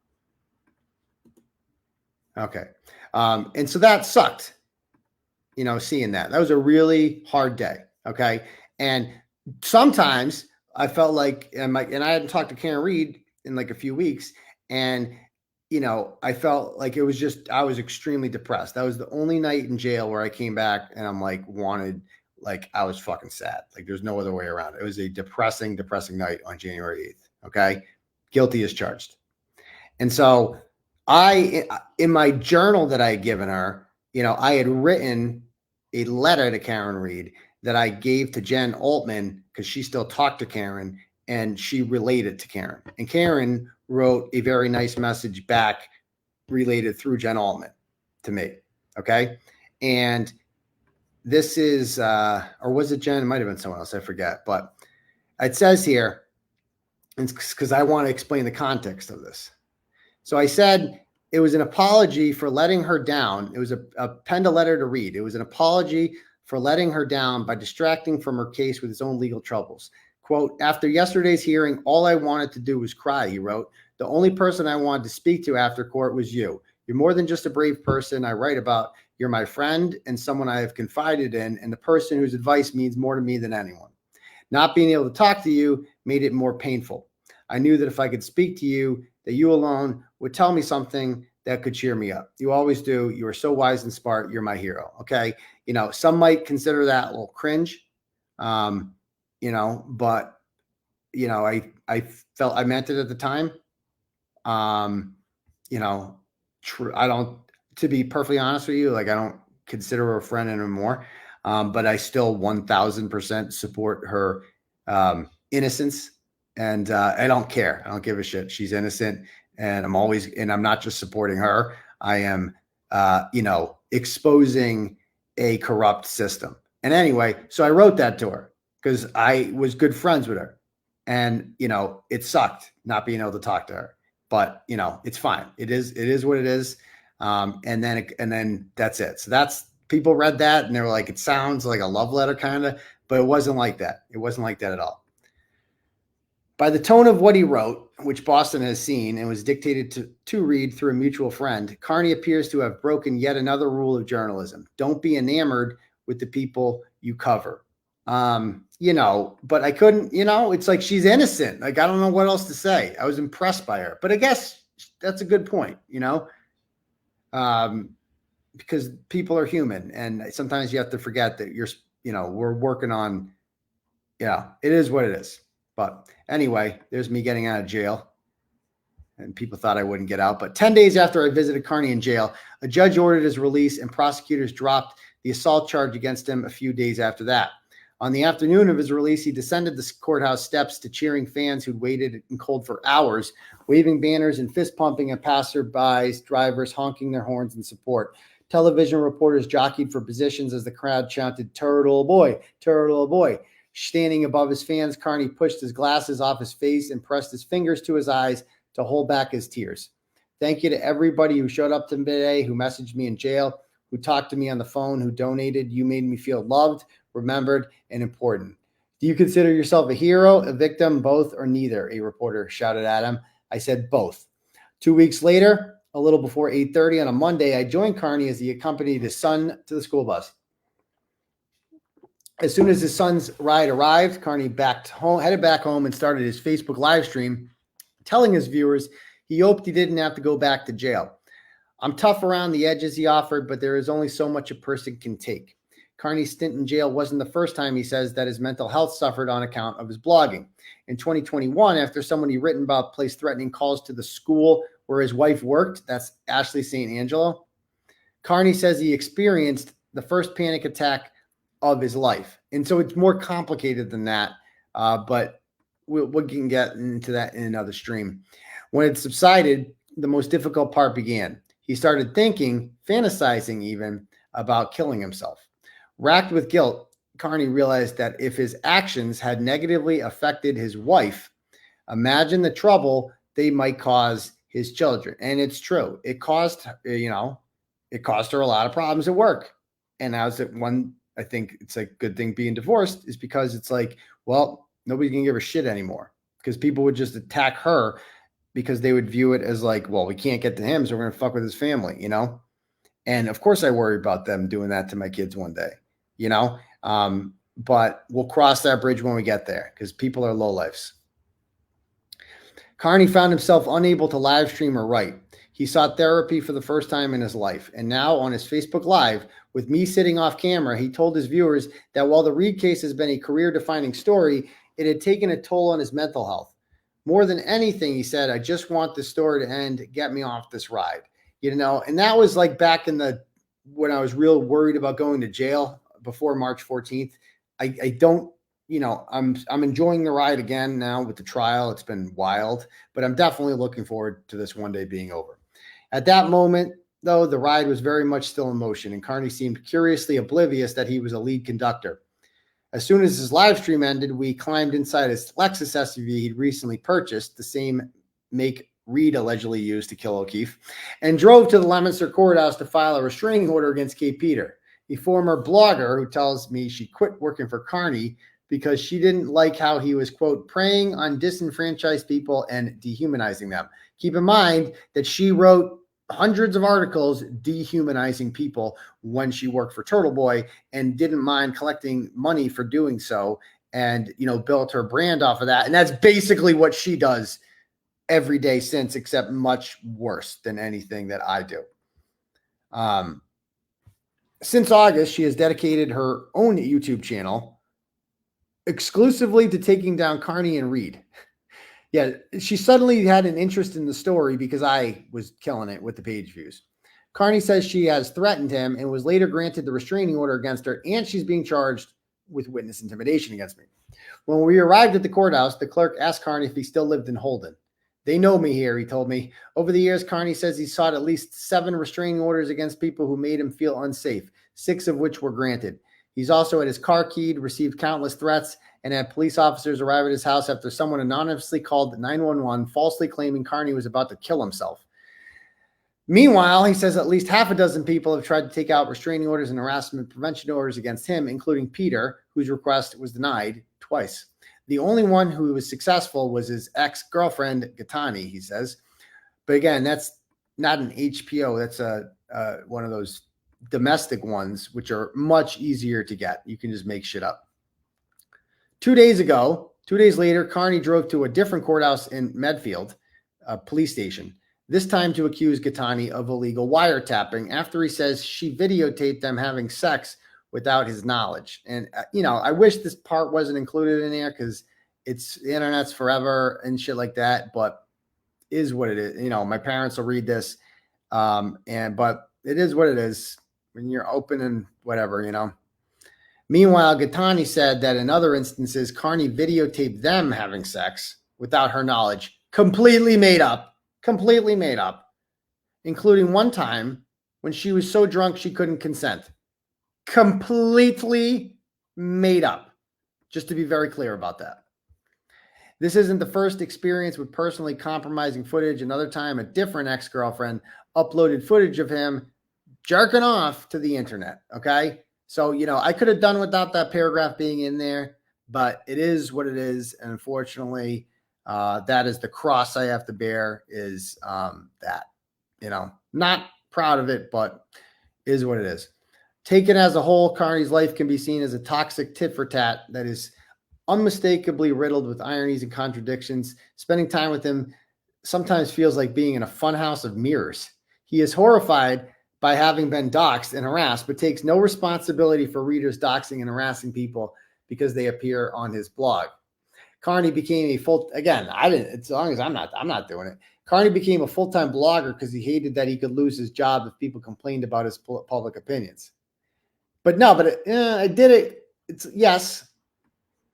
Okay. And so that sucked, seeing that. That was a really hard day. Okay. And sometimes I felt like, and I hadn't talked to Karen Reed in like a few weeks. And, I felt like I was extremely depressed. That was the only night in jail where I came back and I'm like, I was fucking sad. Like there's no other way around it. It was a depressing night on January 8th. Okay. Guilty as charged. And so in my journal that I had given her, I had written a letter to Karen Reed that I gave to Jen Altman because she still talked to Karen and she related to Karen. And Karen wrote a very nice message back related through Jen Altman to me. Okay. And this is, or was it Jen? It might've been someone else. I forget, but it says here, because I want to explain the context of this. So I said, it was an apology for letting her down. It was a penned a letter to Reed. It was an apology for letting her down by distracting from her case with his own legal troubles. Quote, after yesterday's hearing, all I wanted to do was cry, he wrote. The only person I wanted to speak to after court was you. You're more than just a brave person I write about. You're my friend and someone I have confided in, and the person whose advice means more to me than anyone. Not being able to talk to you made it more painful. I knew that if I could speak to you, that you alone would tell me something that could cheer me up. You always do. You are so wise and smart. You're my hero. Okay. You know, some might consider that a little cringe, you know, but, you know, I felt I meant it at the time. You know, I don't, to be perfectly honest with you, like I don't consider her a friend anymore. But I still 1000% support her innocence, and I don't care. I don't give a shit. She's innocent, and I'm not just supporting her. I am, you know, exposing a corrupt system. And anyway, so I wrote that to her because I was good friends with her, and you know, it sucked not being able to talk to her, but you know, it's fine. It is what it is. And then that's it. So that's, people read that and they were like, it sounds like a love letter kind of, but it wasn't like that. It wasn't like that at all. By the tone of what he wrote, which Boston has seen and was dictated to read through a mutual friend, Kearney appears to have broken yet another rule of journalism. Don't be enamored with the people you cover. You know, but I couldn't, you know, it's like, she's innocent. Like, I don't know what else to say. I was impressed by her, but I guess that's a good point, you know, because people are human, and sometimes you have to forget that you know, we're working on, yeah, it is what it is. But anyway, there's me getting out of jail, and people thought I wouldn't get out. But 10 days after I visited Kearney in jail, a judge ordered his release, and prosecutors dropped the assault charge against him a few days after that. On the afternoon of his release, he descended the courthouse steps to cheering fans who'd waited in cold for hours, waving banners and fist pumping at passerbys, drivers honking their horns in support. Television reporters jockeyed for positions as the crowd chanted, "Turtleboy, Turtleboy." Standing above his fans, Kearney pushed his glasses off his face and pressed his fingers to his eyes to hold back his tears. Thank you to everybody who showed up today, who messaged me in jail, who talked to me on the phone, who donated. You made me feel loved, remembered, and important. Do you consider yourself a hero, a victim, both, or neither? A reporter shouted at him. I said both. 2 weeks later, a little before 8:30 on a Monday, I joined Kearney as he accompanied his son to the school bus. As soon as his son's ride arrived, Kearney headed back home and started his Facebook live stream, telling his viewers he hoped he didn't have to go back to jail. I'm tough around the edges, he offered, but there is only so much a person can take. Kearney's stint in jail wasn't the first time, he says, that his mental health suffered on account of his blogging. In 2021, after someone he'd written about placed threatening calls to the school where his wife worked, that's Ashley St. Angelo, Kearney says he experienced the first panic attack of his life. And so it's more complicated than that, but we can get into that in another stream. When it subsided, the most difficult part began. He started thinking, fantasizing even, about killing himself. Racked with guilt, Kearney realized that if his actions had negatively affected his wife, imagine the trouble they might cause his children. And it's true. It caused, you know, it caused her a lot of problems at work. And I was at one, I think it's a good thing being divorced is because it's like, well, nobody can give a shit anymore, because people would just attack her because they would view it as like, well, we can't get to him, so we're going to fuck with his family, you know? And of course I worry about them doing that to my kids one day, you know? But we'll cross that bridge when we get there, because people are lowlifes. Kearney found himself unable to live stream or write. He sought therapy for the first time in his life. And now on his Facebook Live, with me sitting off camera, he told his viewers that while the Reed case has been a career-defining story, it had taken a toll on his mental health. More than anything, he said, I just want this story to end, get me off this ride. You know, and that was like back in when I was real worried about going to jail before March 14th. I don't, you know, I'm enjoying the ride again now with the trial. It's been wild, but I'm definitely looking forward to this one day being over. At that moment, though, the ride was very much still in motion, and Kearney seemed curiously oblivious that he was a lead conductor. As soon as his live stream ended, we climbed inside his Lexus SUV he'd recently purchased, the same make Reed allegedly used to kill O'Keefe, and drove to the Leominster courthouse to file a restraining order against 𝗵𝗵𝗄𝗏, a former blogger who tells me she quit working for Kearney because she didn't like how he was, quote, preying on disenfranchised people and dehumanizing them. Keep in mind that she wrote hundreds of articles dehumanizing people when she worked for Turtleboy and didn't mind collecting money for doing so, and, you know, built her brand off of that. And that's basically what she does every day since, except much worse than anything that I do. Since August, she has dedicated her own YouTube channel exclusively to taking down Kearney and Reed. Yeah, she suddenly had an interest in the story because I was killing it with the page views. Kearney says she has threatened him and was later granted the restraining order against her, and she's being charged with witness intimidation against me. When we arrived at the courthouse, the clerk asked Kearney if he still lived in Holden. They know me here, he told me. Over the years, Kearney says he sought at least 7 restraining orders against people who made him feel unsafe, 6 of which were granted. He's also had his car keyed, received countless threats, and had police officers arrive at his house after someone anonymously called 911, falsely claiming Kearney was about to kill himself. Meanwhile, he says at least half a dozen people have tried to take out restraining orders and harassment prevention orders against him, including Peter, whose request was denied twice. The only one who was successful was his ex-girlfriend, 𝗤𝗄𝗄, he says. But again, that's not an HPO. That's one of those domestic ones, which are much easier to get. You can just make shit up. 2 days later, Kearney drove to a different courthouse in Medfield, a police station, this time to accuse 𝗤𝗄𝗄 of illegal wiretapping after he says she videotaped them having sex without his knowledge. And, I wish this part wasn't included in there because the internet's forever and shit like that, but is what it is. My parents will read this, but it is what it is when you're open and whatever, Meanwhile, 𝗤𝗄𝗄 said that in other instances, Kearney videotaped them having sex without her knowledge. Completely made up, including one time when she was so drunk she couldn't consent. Completely made up, just to be very clear about that. This isn't the first experience with personally compromising footage. Another time, a different ex-girlfriend uploaded footage of him jerking off to the internet, okay? So, I could have done without that paragraph being in there, but it is what it is. And unfortunately, that is the cross I have to bear is that, not proud of it, but is what it is. Taken as a whole, Kearney's life can be seen as a toxic tit for tat that is unmistakably riddled with ironies and contradictions. Spending time with him sometimes feels like being in a funhouse of mirrors. He is horrified by having been doxxed and harassed, but takes no responsibility for readers doxing and harassing people because they appear on his blog. Kearney became as long as I'm not doing it. Kearney became a full-time blogger because he hated that he could lose his job if people complained about his public opinions. But I did it. Yes,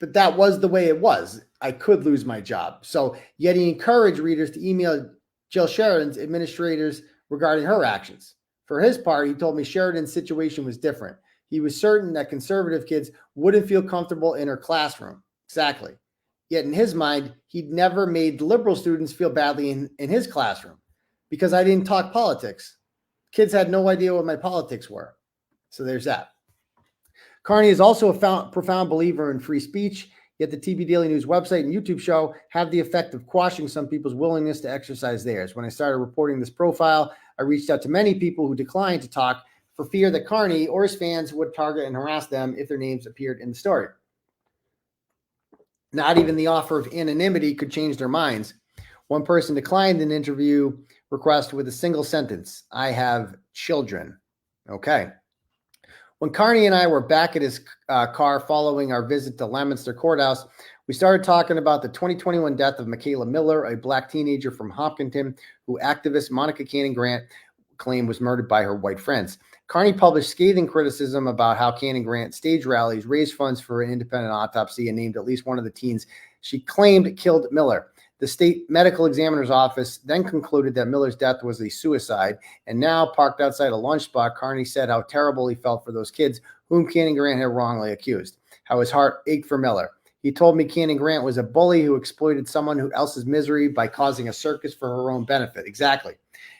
but that was the way it was. I could lose my job. So yet he encouraged readers to email Jill Sheridan's administrators regarding her actions. For his part, he told me Sheridan's situation was different. He was certain that conservative kids wouldn't feel comfortable in her classroom. Exactly. Yet in his mind, he'd never made liberal students feel badly in his classroom because I didn't talk politics. Kids had no idea what my politics were. So there's that. Kearney is also a profound believer in free speech, yet the TV Daily News website and YouTube show have the effect of quashing some people's willingness to exercise theirs. When I started reporting this profile, I reached out to many people who declined to talk for fear that Kearney or his fans would target and harass them if their names appeared in the story. Not even the offer of anonymity could change their minds. One person declined an interview request with a single sentence: "I have children." Okay. When Kearney and I were back at his car following our visit to Leominster Courthouse, we started talking about the 2021 death of Michaela Miller, a black teenager from Hopkinton who activist Monica Cannon Grant claimed was murdered by her white friends. Kearney published scathing criticism about how Cannon Grant staged rallies, raised funds for an independent autopsy, and named at least one of the teens she claimed killed Miller. The state medical examiner's office then concluded that Miller's death was a suicide, and now, parked outside a lunch spot, Kearney said how terrible he felt for those kids whom Cannon Grant had wrongly accused, how his heart ached for Miller. He told me Cannon Grant was a bully who exploited someone else's misery by causing a circus for her own benefit. Exactly.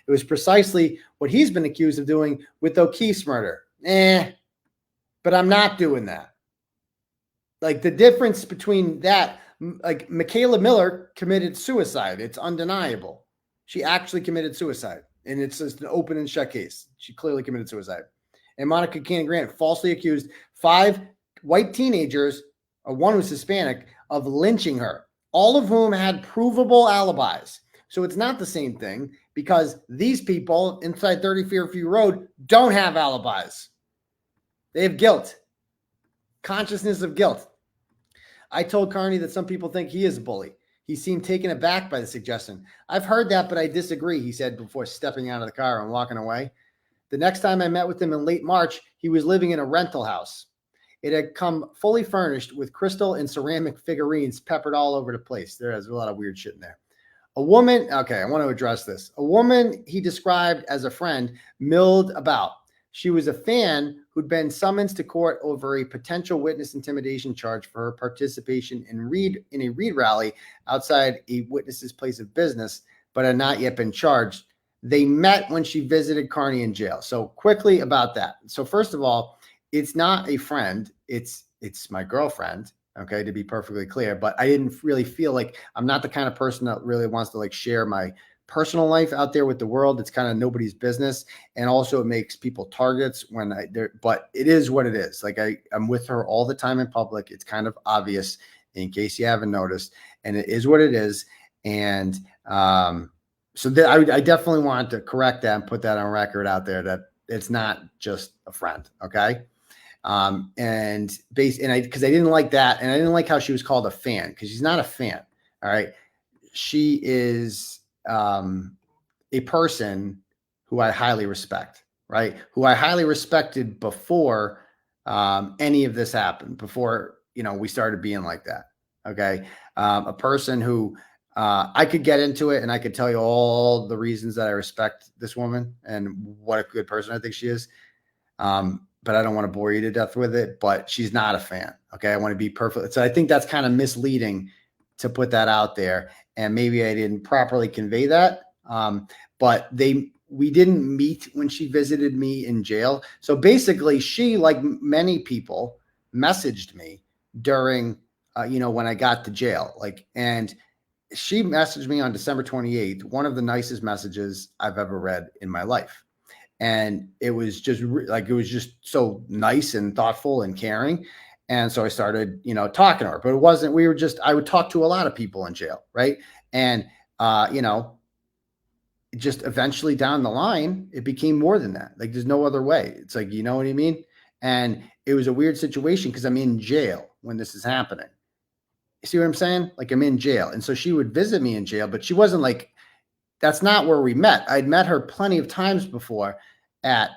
It was precisely what he's been accused of doing with O'Keefe's murder. But I'm not doing that. Like, the difference between that, like, Michaela Miller committed suicide. It's undeniable. She actually committed suicide. And it's just an open and shut case. She clearly committed suicide. And Monica Cannon Grant falsely accused 5 white teenagers, one was Hispanic, of lynching her, all of whom had provable alibis. So it's not the same thing because these people inside 30 Fairview Road don't have alibis. They have guilt, consciousness of guilt. I told Kearney that some people think he is a bully. He seemed taken aback by the suggestion. I've heard that, but I disagree, he said before stepping out of the car and walking away. The next time I met with him in late March, he was living in a rental house. It had come fully furnished with crystal and ceramic figurines peppered all over the place. There's a lot of weird shit in there. A woman, okay, I want to address this. A woman he described as a friend milled about. She was a fan who'd been summoned to court over a potential witness intimidation charge for her participation in a Reed rally outside a witness's place of business, but had not yet been charged. They met when she visited Kearney in jail. So quickly about that. So first of all, it's not a friend. It's my girlfriend. Okay, to be perfectly clear, but I didn't really feel like I'm not the kind of person that really wants to like share my personal life out there with the world. It's kind of nobody's business. And also it makes people targets when but it is what it is. Like I'm with her all the time in public. It's kind of obvious in case you haven't noticed, and it is what it is. And so I definitely want to correct that and put that on record out there that it's not just a friend. Okay. Because I didn't like that. And I didn't like how she was called a fan because she's not a fan. All right. She is a person who I highly respect, right? Who I highly respected before any of this happened, before, we started being like that. Okay. A person who I could get into it and I could tell you all the reasons that I respect this woman and what a good person I think she is. But I don't want to bore you to death with it, but she's not a fan. Okay. I want to be perfect. So I think that's kind of misleading to put that out there. And maybe I didn't properly convey that. But we didn't meet when she visited me in jail. So basically she, like many people, messaged me during, when I got to jail, and she messaged me on December 28th, one of the nicest messages I've ever read in my life. And it was just so nice and thoughtful and caring. And so I started, talking to her, but it wasn't, I would talk to a lot of people in jail. Right. And, just eventually down the line, it became more than that. Like there's no other way. It's like, you know what I mean? And it was a weird situation because I'm in jail when this is happening. You see what I'm saying? Like I'm in jail. And so she would visit me in jail, but she wasn't like, that's not where we met. I'd met her plenty of times before at,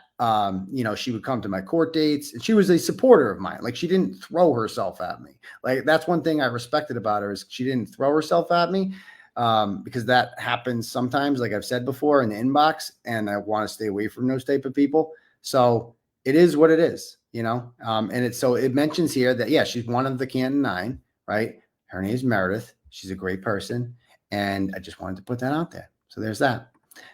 she would come to my court dates and she was a supporter of mine. Like she didn't throw herself at me. Like that's one thing I respected about her is she didn't throw herself at me because that happens sometimes, like I've said before in the inbox, and I want to stay away from those type of people. So it is what it is, and so it mentions here that, yeah, she's one of the Canton 9, right? Her name is Meredith. She's a great person. And I just wanted to put that out there. So there's that.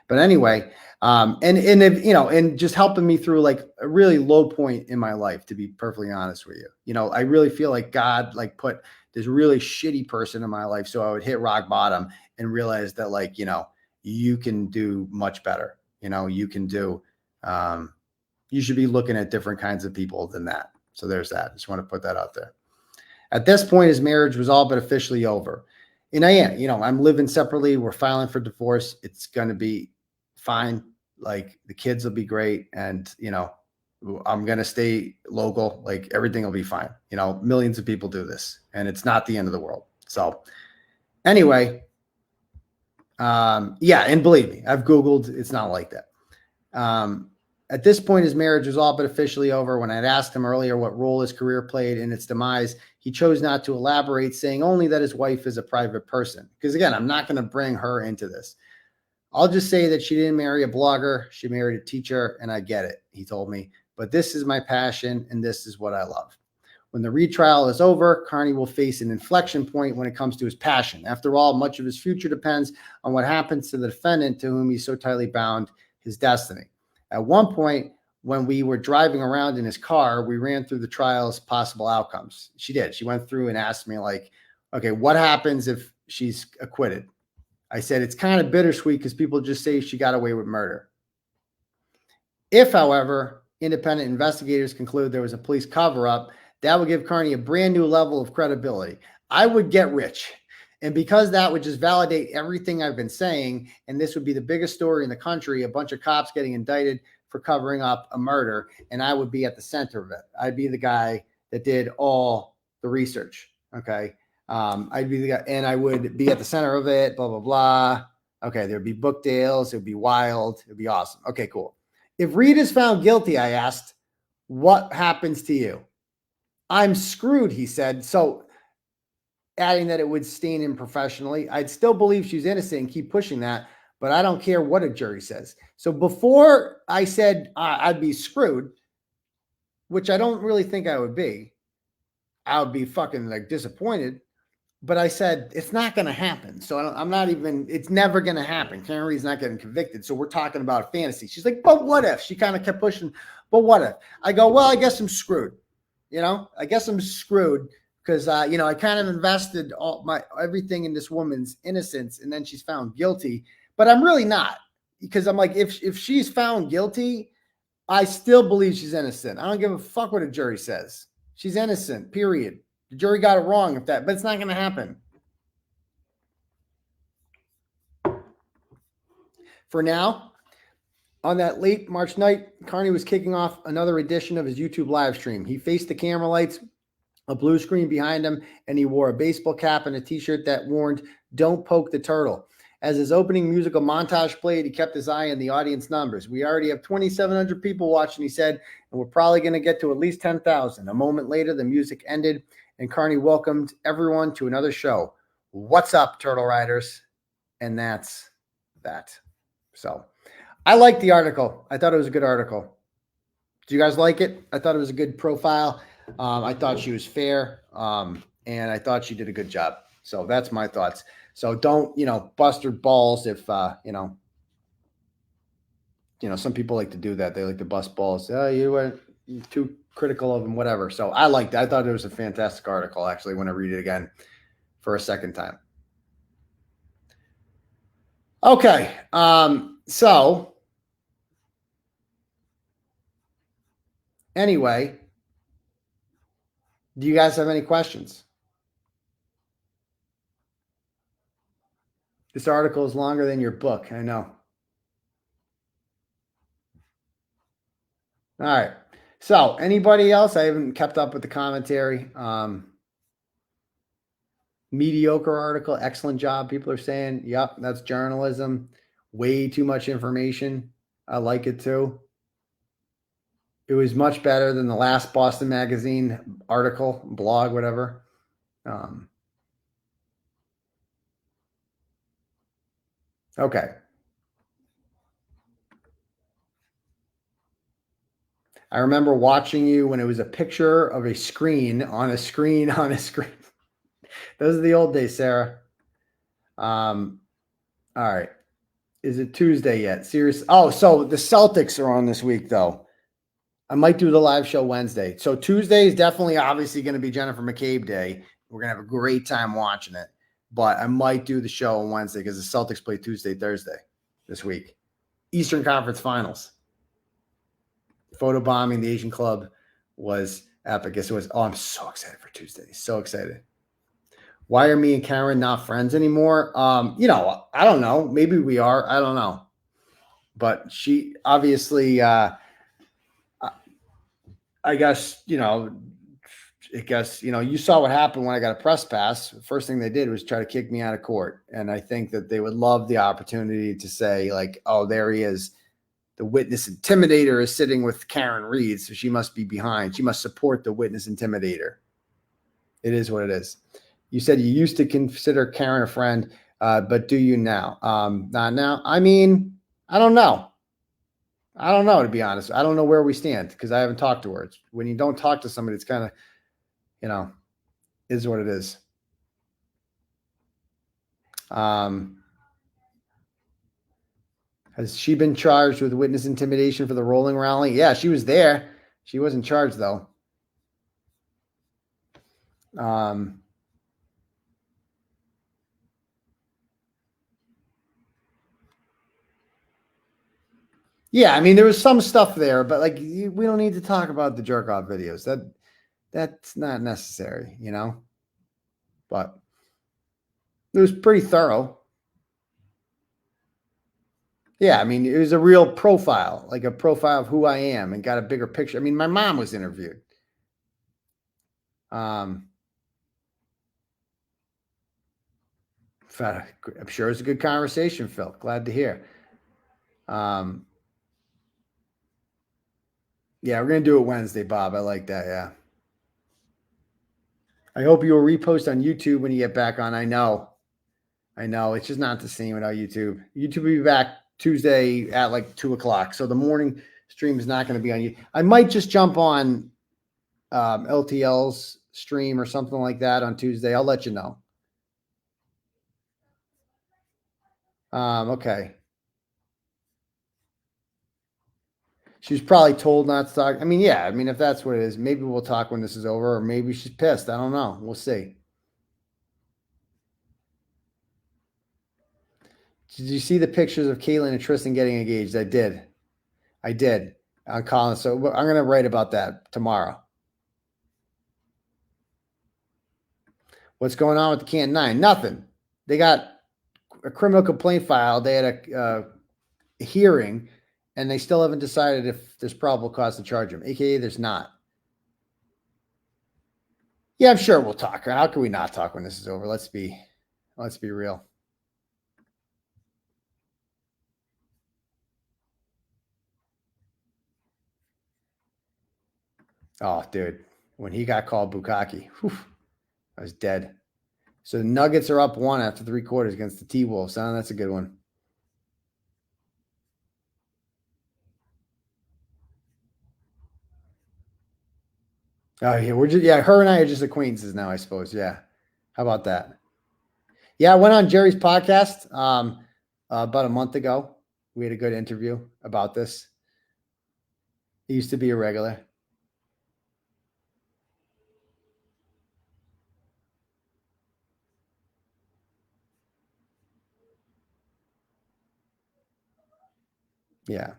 But anyway, and just helping me through like a really low point in my life, to be perfectly honest with you. I really feel like God put this really shitty person in my life so I would hit rock bottom and realize that you can do much better. You can do, you should be looking at different kinds of people than that. So there's that. Just want to put that out there. At this point, his marriage was all but officially over. And I am, I'm living separately. We're filing for divorce. It's going to be fine. Like the kids will be great. And, I'm going to stay local. Like everything will be fine. Millions of people do this and it's not the end of the world. So anyway, yeah. And believe me, I've Googled, it's not like that. At this point, his marriage was all but officially over. When I'd asked him earlier what role his career played in its demise, he chose not to elaborate, saying only that his wife is a private person. Because again, I'm not going to bring her into this. I'll just say that she didn't marry a blogger. She married a teacher, and I get it, he told me. But this is my passion, and this is what I love. When the retrial is over, Kearney will face an inflection point when it comes to his passion. After all, much of his future depends on what happens to the defendant to whom he's so tightly bound, his destiny. At one point, when we were driving around in his car, we ran through the trial's possible outcomes. She did. She went through and asked me okay, what happens if she's acquitted? I said, it's kind of bittersweet because people just say she got away with murder. If, however, independent investigators conclude there was a police cover-up, that would give Kearney a brand new level of credibility. I would get rich And because that would just validate everything I've been saying, and this would be the biggest story in the country, a bunch of cops getting indicted for covering up a murder, and I would be at the center of it. I'd be the guy that did all the research. Okay. I'd be the guy, and I would be at the center of it, blah, blah, blah. Okay. There'd be book deals. It'd be wild. It'd be awesome. Okay, cool. If Reed is found guilty, I asked, what happens to you? I'm screwed, he said. So adding that it would stain him professionally, I'd still believe she's innocent and keep pushing that, but I don't care what a jury says. So before I said I'd be screwed, which I don't really think I would be fucking like disappointed, but I said, it's not going to happen. So I'm not even, it's never going to happen. Karen Reed's not getting convicted. So we're talking about fantasy. She's like, but what if? She kind of kept pushing, but what if? I go, well, I guess I'm screwed. I guess I'm screwed because, I kind of invested everything in this woman's innocence, and then she's found guilty, but I'm really not, because I'm like, if she's found guilty, I still believe she's innocent. I don't give a fuck what a jury says. She's innocent, period. The jury got it wrong but it's not going to happen. For now, on that late March night, Kearney was kicking off another edition of his YouTube live stream. He faced the camera lights, a blue screen behind him, and he wore a baseball cap and a t-shirt that warned, "Don't poke the turtle." As his opening musical montage played, he kept his eye on the audience numbers. "We already have 2,700 people watching," he said, "and we're probably going to get to at least 10,000. A moment later, the music ended, and Kearney welcomed everyone to another show. What's up, Turtle Riders? And that's that. So I liked the article. I thought it was a good article. Do you guys like it? I thought it was a good profile. I thought she was fair, and I thought she did a good job. So that's my thoughts. So don't, bust her balls if, some people like to do that. They like to bust balls. Oh, you were too critical of him, whatever. So I liked it. I thought it was a fantastic article, actually, when I read it again for a second time. Okay. So anyway, do you guys have any questions? This article is longer than your book. I know. All right. So anybody else? I haven't kept up with the commentary. Mediocre article. Excellent job. People are saying, yep, that's journalism. Way too much information. I like it too. It was much better than the last Boston Magazine article, blog, whatever. Okay. I remember watching you when it was a picture of a screen on a screen on a screen. Those are the old days, Sarah. All right. Is it Tuesday yet? Serious. Oh, so the Celtics are on this week, though. I might do the live show Wednesday. So Tuesday is definitely obviously going to be Jennifer McCabe Day. We're going to have a great time watching it. But I might do the show on Wednesday because the Celtics play Tuesday, Thursday this week. Eastern Conference Finals. Photobombing the Asian club was epic. Guess it was. Oh, I'm so excited for Tuesday. So excited. Why are me and Karen not friends anymore? I don't know. Maybe we are. I don't know. But she obviously, I guess, you saw what happened when I got a press pass. The first thing they did was try to kick me out of court. And I think that they would love the opportunity to say, like, oh, there he is. The witness intimidator is sitting with Karen Reed, so she must be behind. She must support the witness intimidator. It is what it is. You said you used to consider Karen a friend, but do you now? Not now. I mean, I don't know. I don't know, to be honest. I don't know where we stand because I haven't talked to her. It's, when you don't talk to somebody, it's kind of, is what it is. Has she been charged with witness intimidation for the rolling rally? Yeah, she was there. She wasn't charged, though. Yeah, I mean, there was some stuff there, but like, we don't need to talk about the jerk off videos. That's not necessary, But It was pretty thorough. Yeah, I mean, it was a real profile, like a profile of who I am, and got a bigger picture. I mean, my mom was interviewed. I'm sure it's a good conversation, Phil. Glad to hear. Yeah, we're going to do it Wednesday, Bob. I like that. Yeah. I hope you'll repost on YouTube when you get back on. I know. It's just not the same without YouTube. YouTube will be back Tuesday at like 2:00. So the morning stream is not going to be on you. I might just jump on LTL's stream or something like that on Tuesday. I'll let you know. Okay. She was probably told not to talk. I mean, yeah. I mean, if that's what it is, maybe we'll talk when this is over, or maybe she's pissed. I don't know. We'll see. Did you see the pictures of Caitlin and Tristan getting engaged? I did. On Colin. So I'm going to write about that tomorrow. What's going on with the Canton 9? Nothing. They got a criminal complaint filed. They had a hearing, and they still haven't decided if there's probable cause to charge him, aka there's not. Yeah, I'm sure we'll talk. How can we not talk when this is over? Let's be real. Oh, dude, when he got called Bukkake, I was dead. So the Nuggets are up 1 after 3 quarters against the T-Wolves. Huh? That's a good one. Oh, yeah, her and I are just acquaintances now, I suppose. Yeah. How about that? Yeah, I went on Jerry's podcast about a month ago. We had a good interview about this. He used to be a regular. Yeah.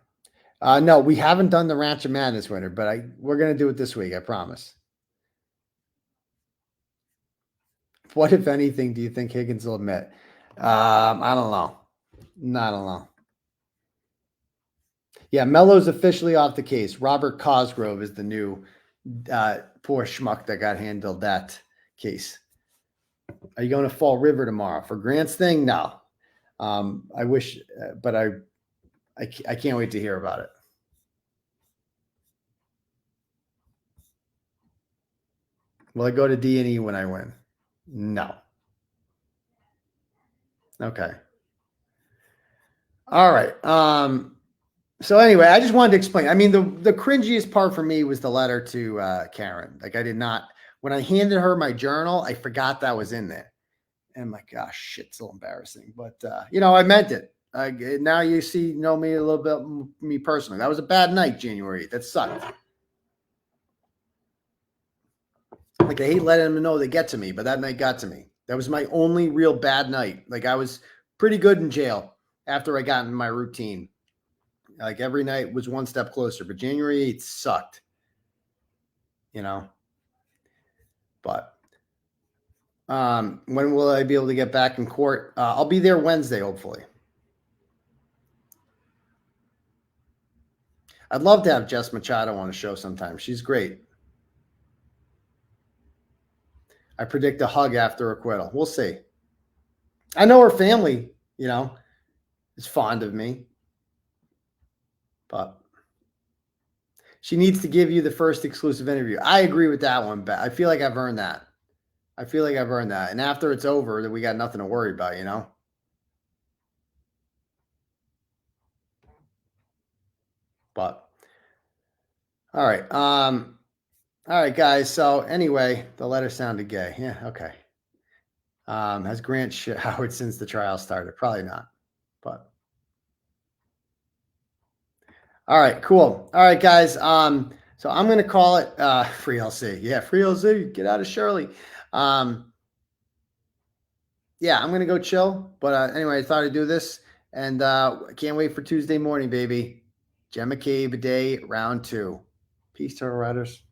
No, we haven't done the Ranch of Man this winter, but we're going to do it this week. I promise. What, if anything, do you think Higgins will admit? I don't know. I don't know. Yeah, Melo's officially off the case. Robert Cosgrove is the new poor schmuck that got handled that case. Are you going to Fall River tomorrow for Grant's thing? No. I wish, but I can't wait to hear about it. Will I go to D&E when I win? No. Okay. All right. So anyway, I just wanted to explain. I mean, the cringiest part for me was the letter to Karen. Like, I did not, when I handed her my journal, I forgot that was in there. And I'm like, gosh, shit, so embarrassing. But I meant it. Now you know me a little bit, me personally. That was a bad night, January 8th. That sucked. Like, I hate letting them know they get to me, but that night got to me. That was my only real bad night. Like, I was pretty good in jail after I got in my routine. Like, every night was one step closer, but January 8th sucked. But when will I be able to get back in court? I'll be there Wednesday, hopefully. I'd love to have Jess Machado on a show sometime. She's great. I predict a hug after acquittal. We'll see. I know her family, is fond of me. But she needs to give you the first exclusive interview. I agree with that one, but I feel like I've earned that. And after it's over, then we got nothing to worry about, But all right. All right, guys. So anyway, the letter sounded gay. Yeah, okay. Has Grant shit Howard since the trial started? Probably not. But all right, cool. All right, guys. So I'm going to call it free LC. Yeah, free LC. Get out of Shirley. Yeah, I'm going to go chill. But anyway, I thought I'd do this. And I can't wait for Tuesday morning, baby. Jem McCabe Day, round 2. Peace, Turtle Riders.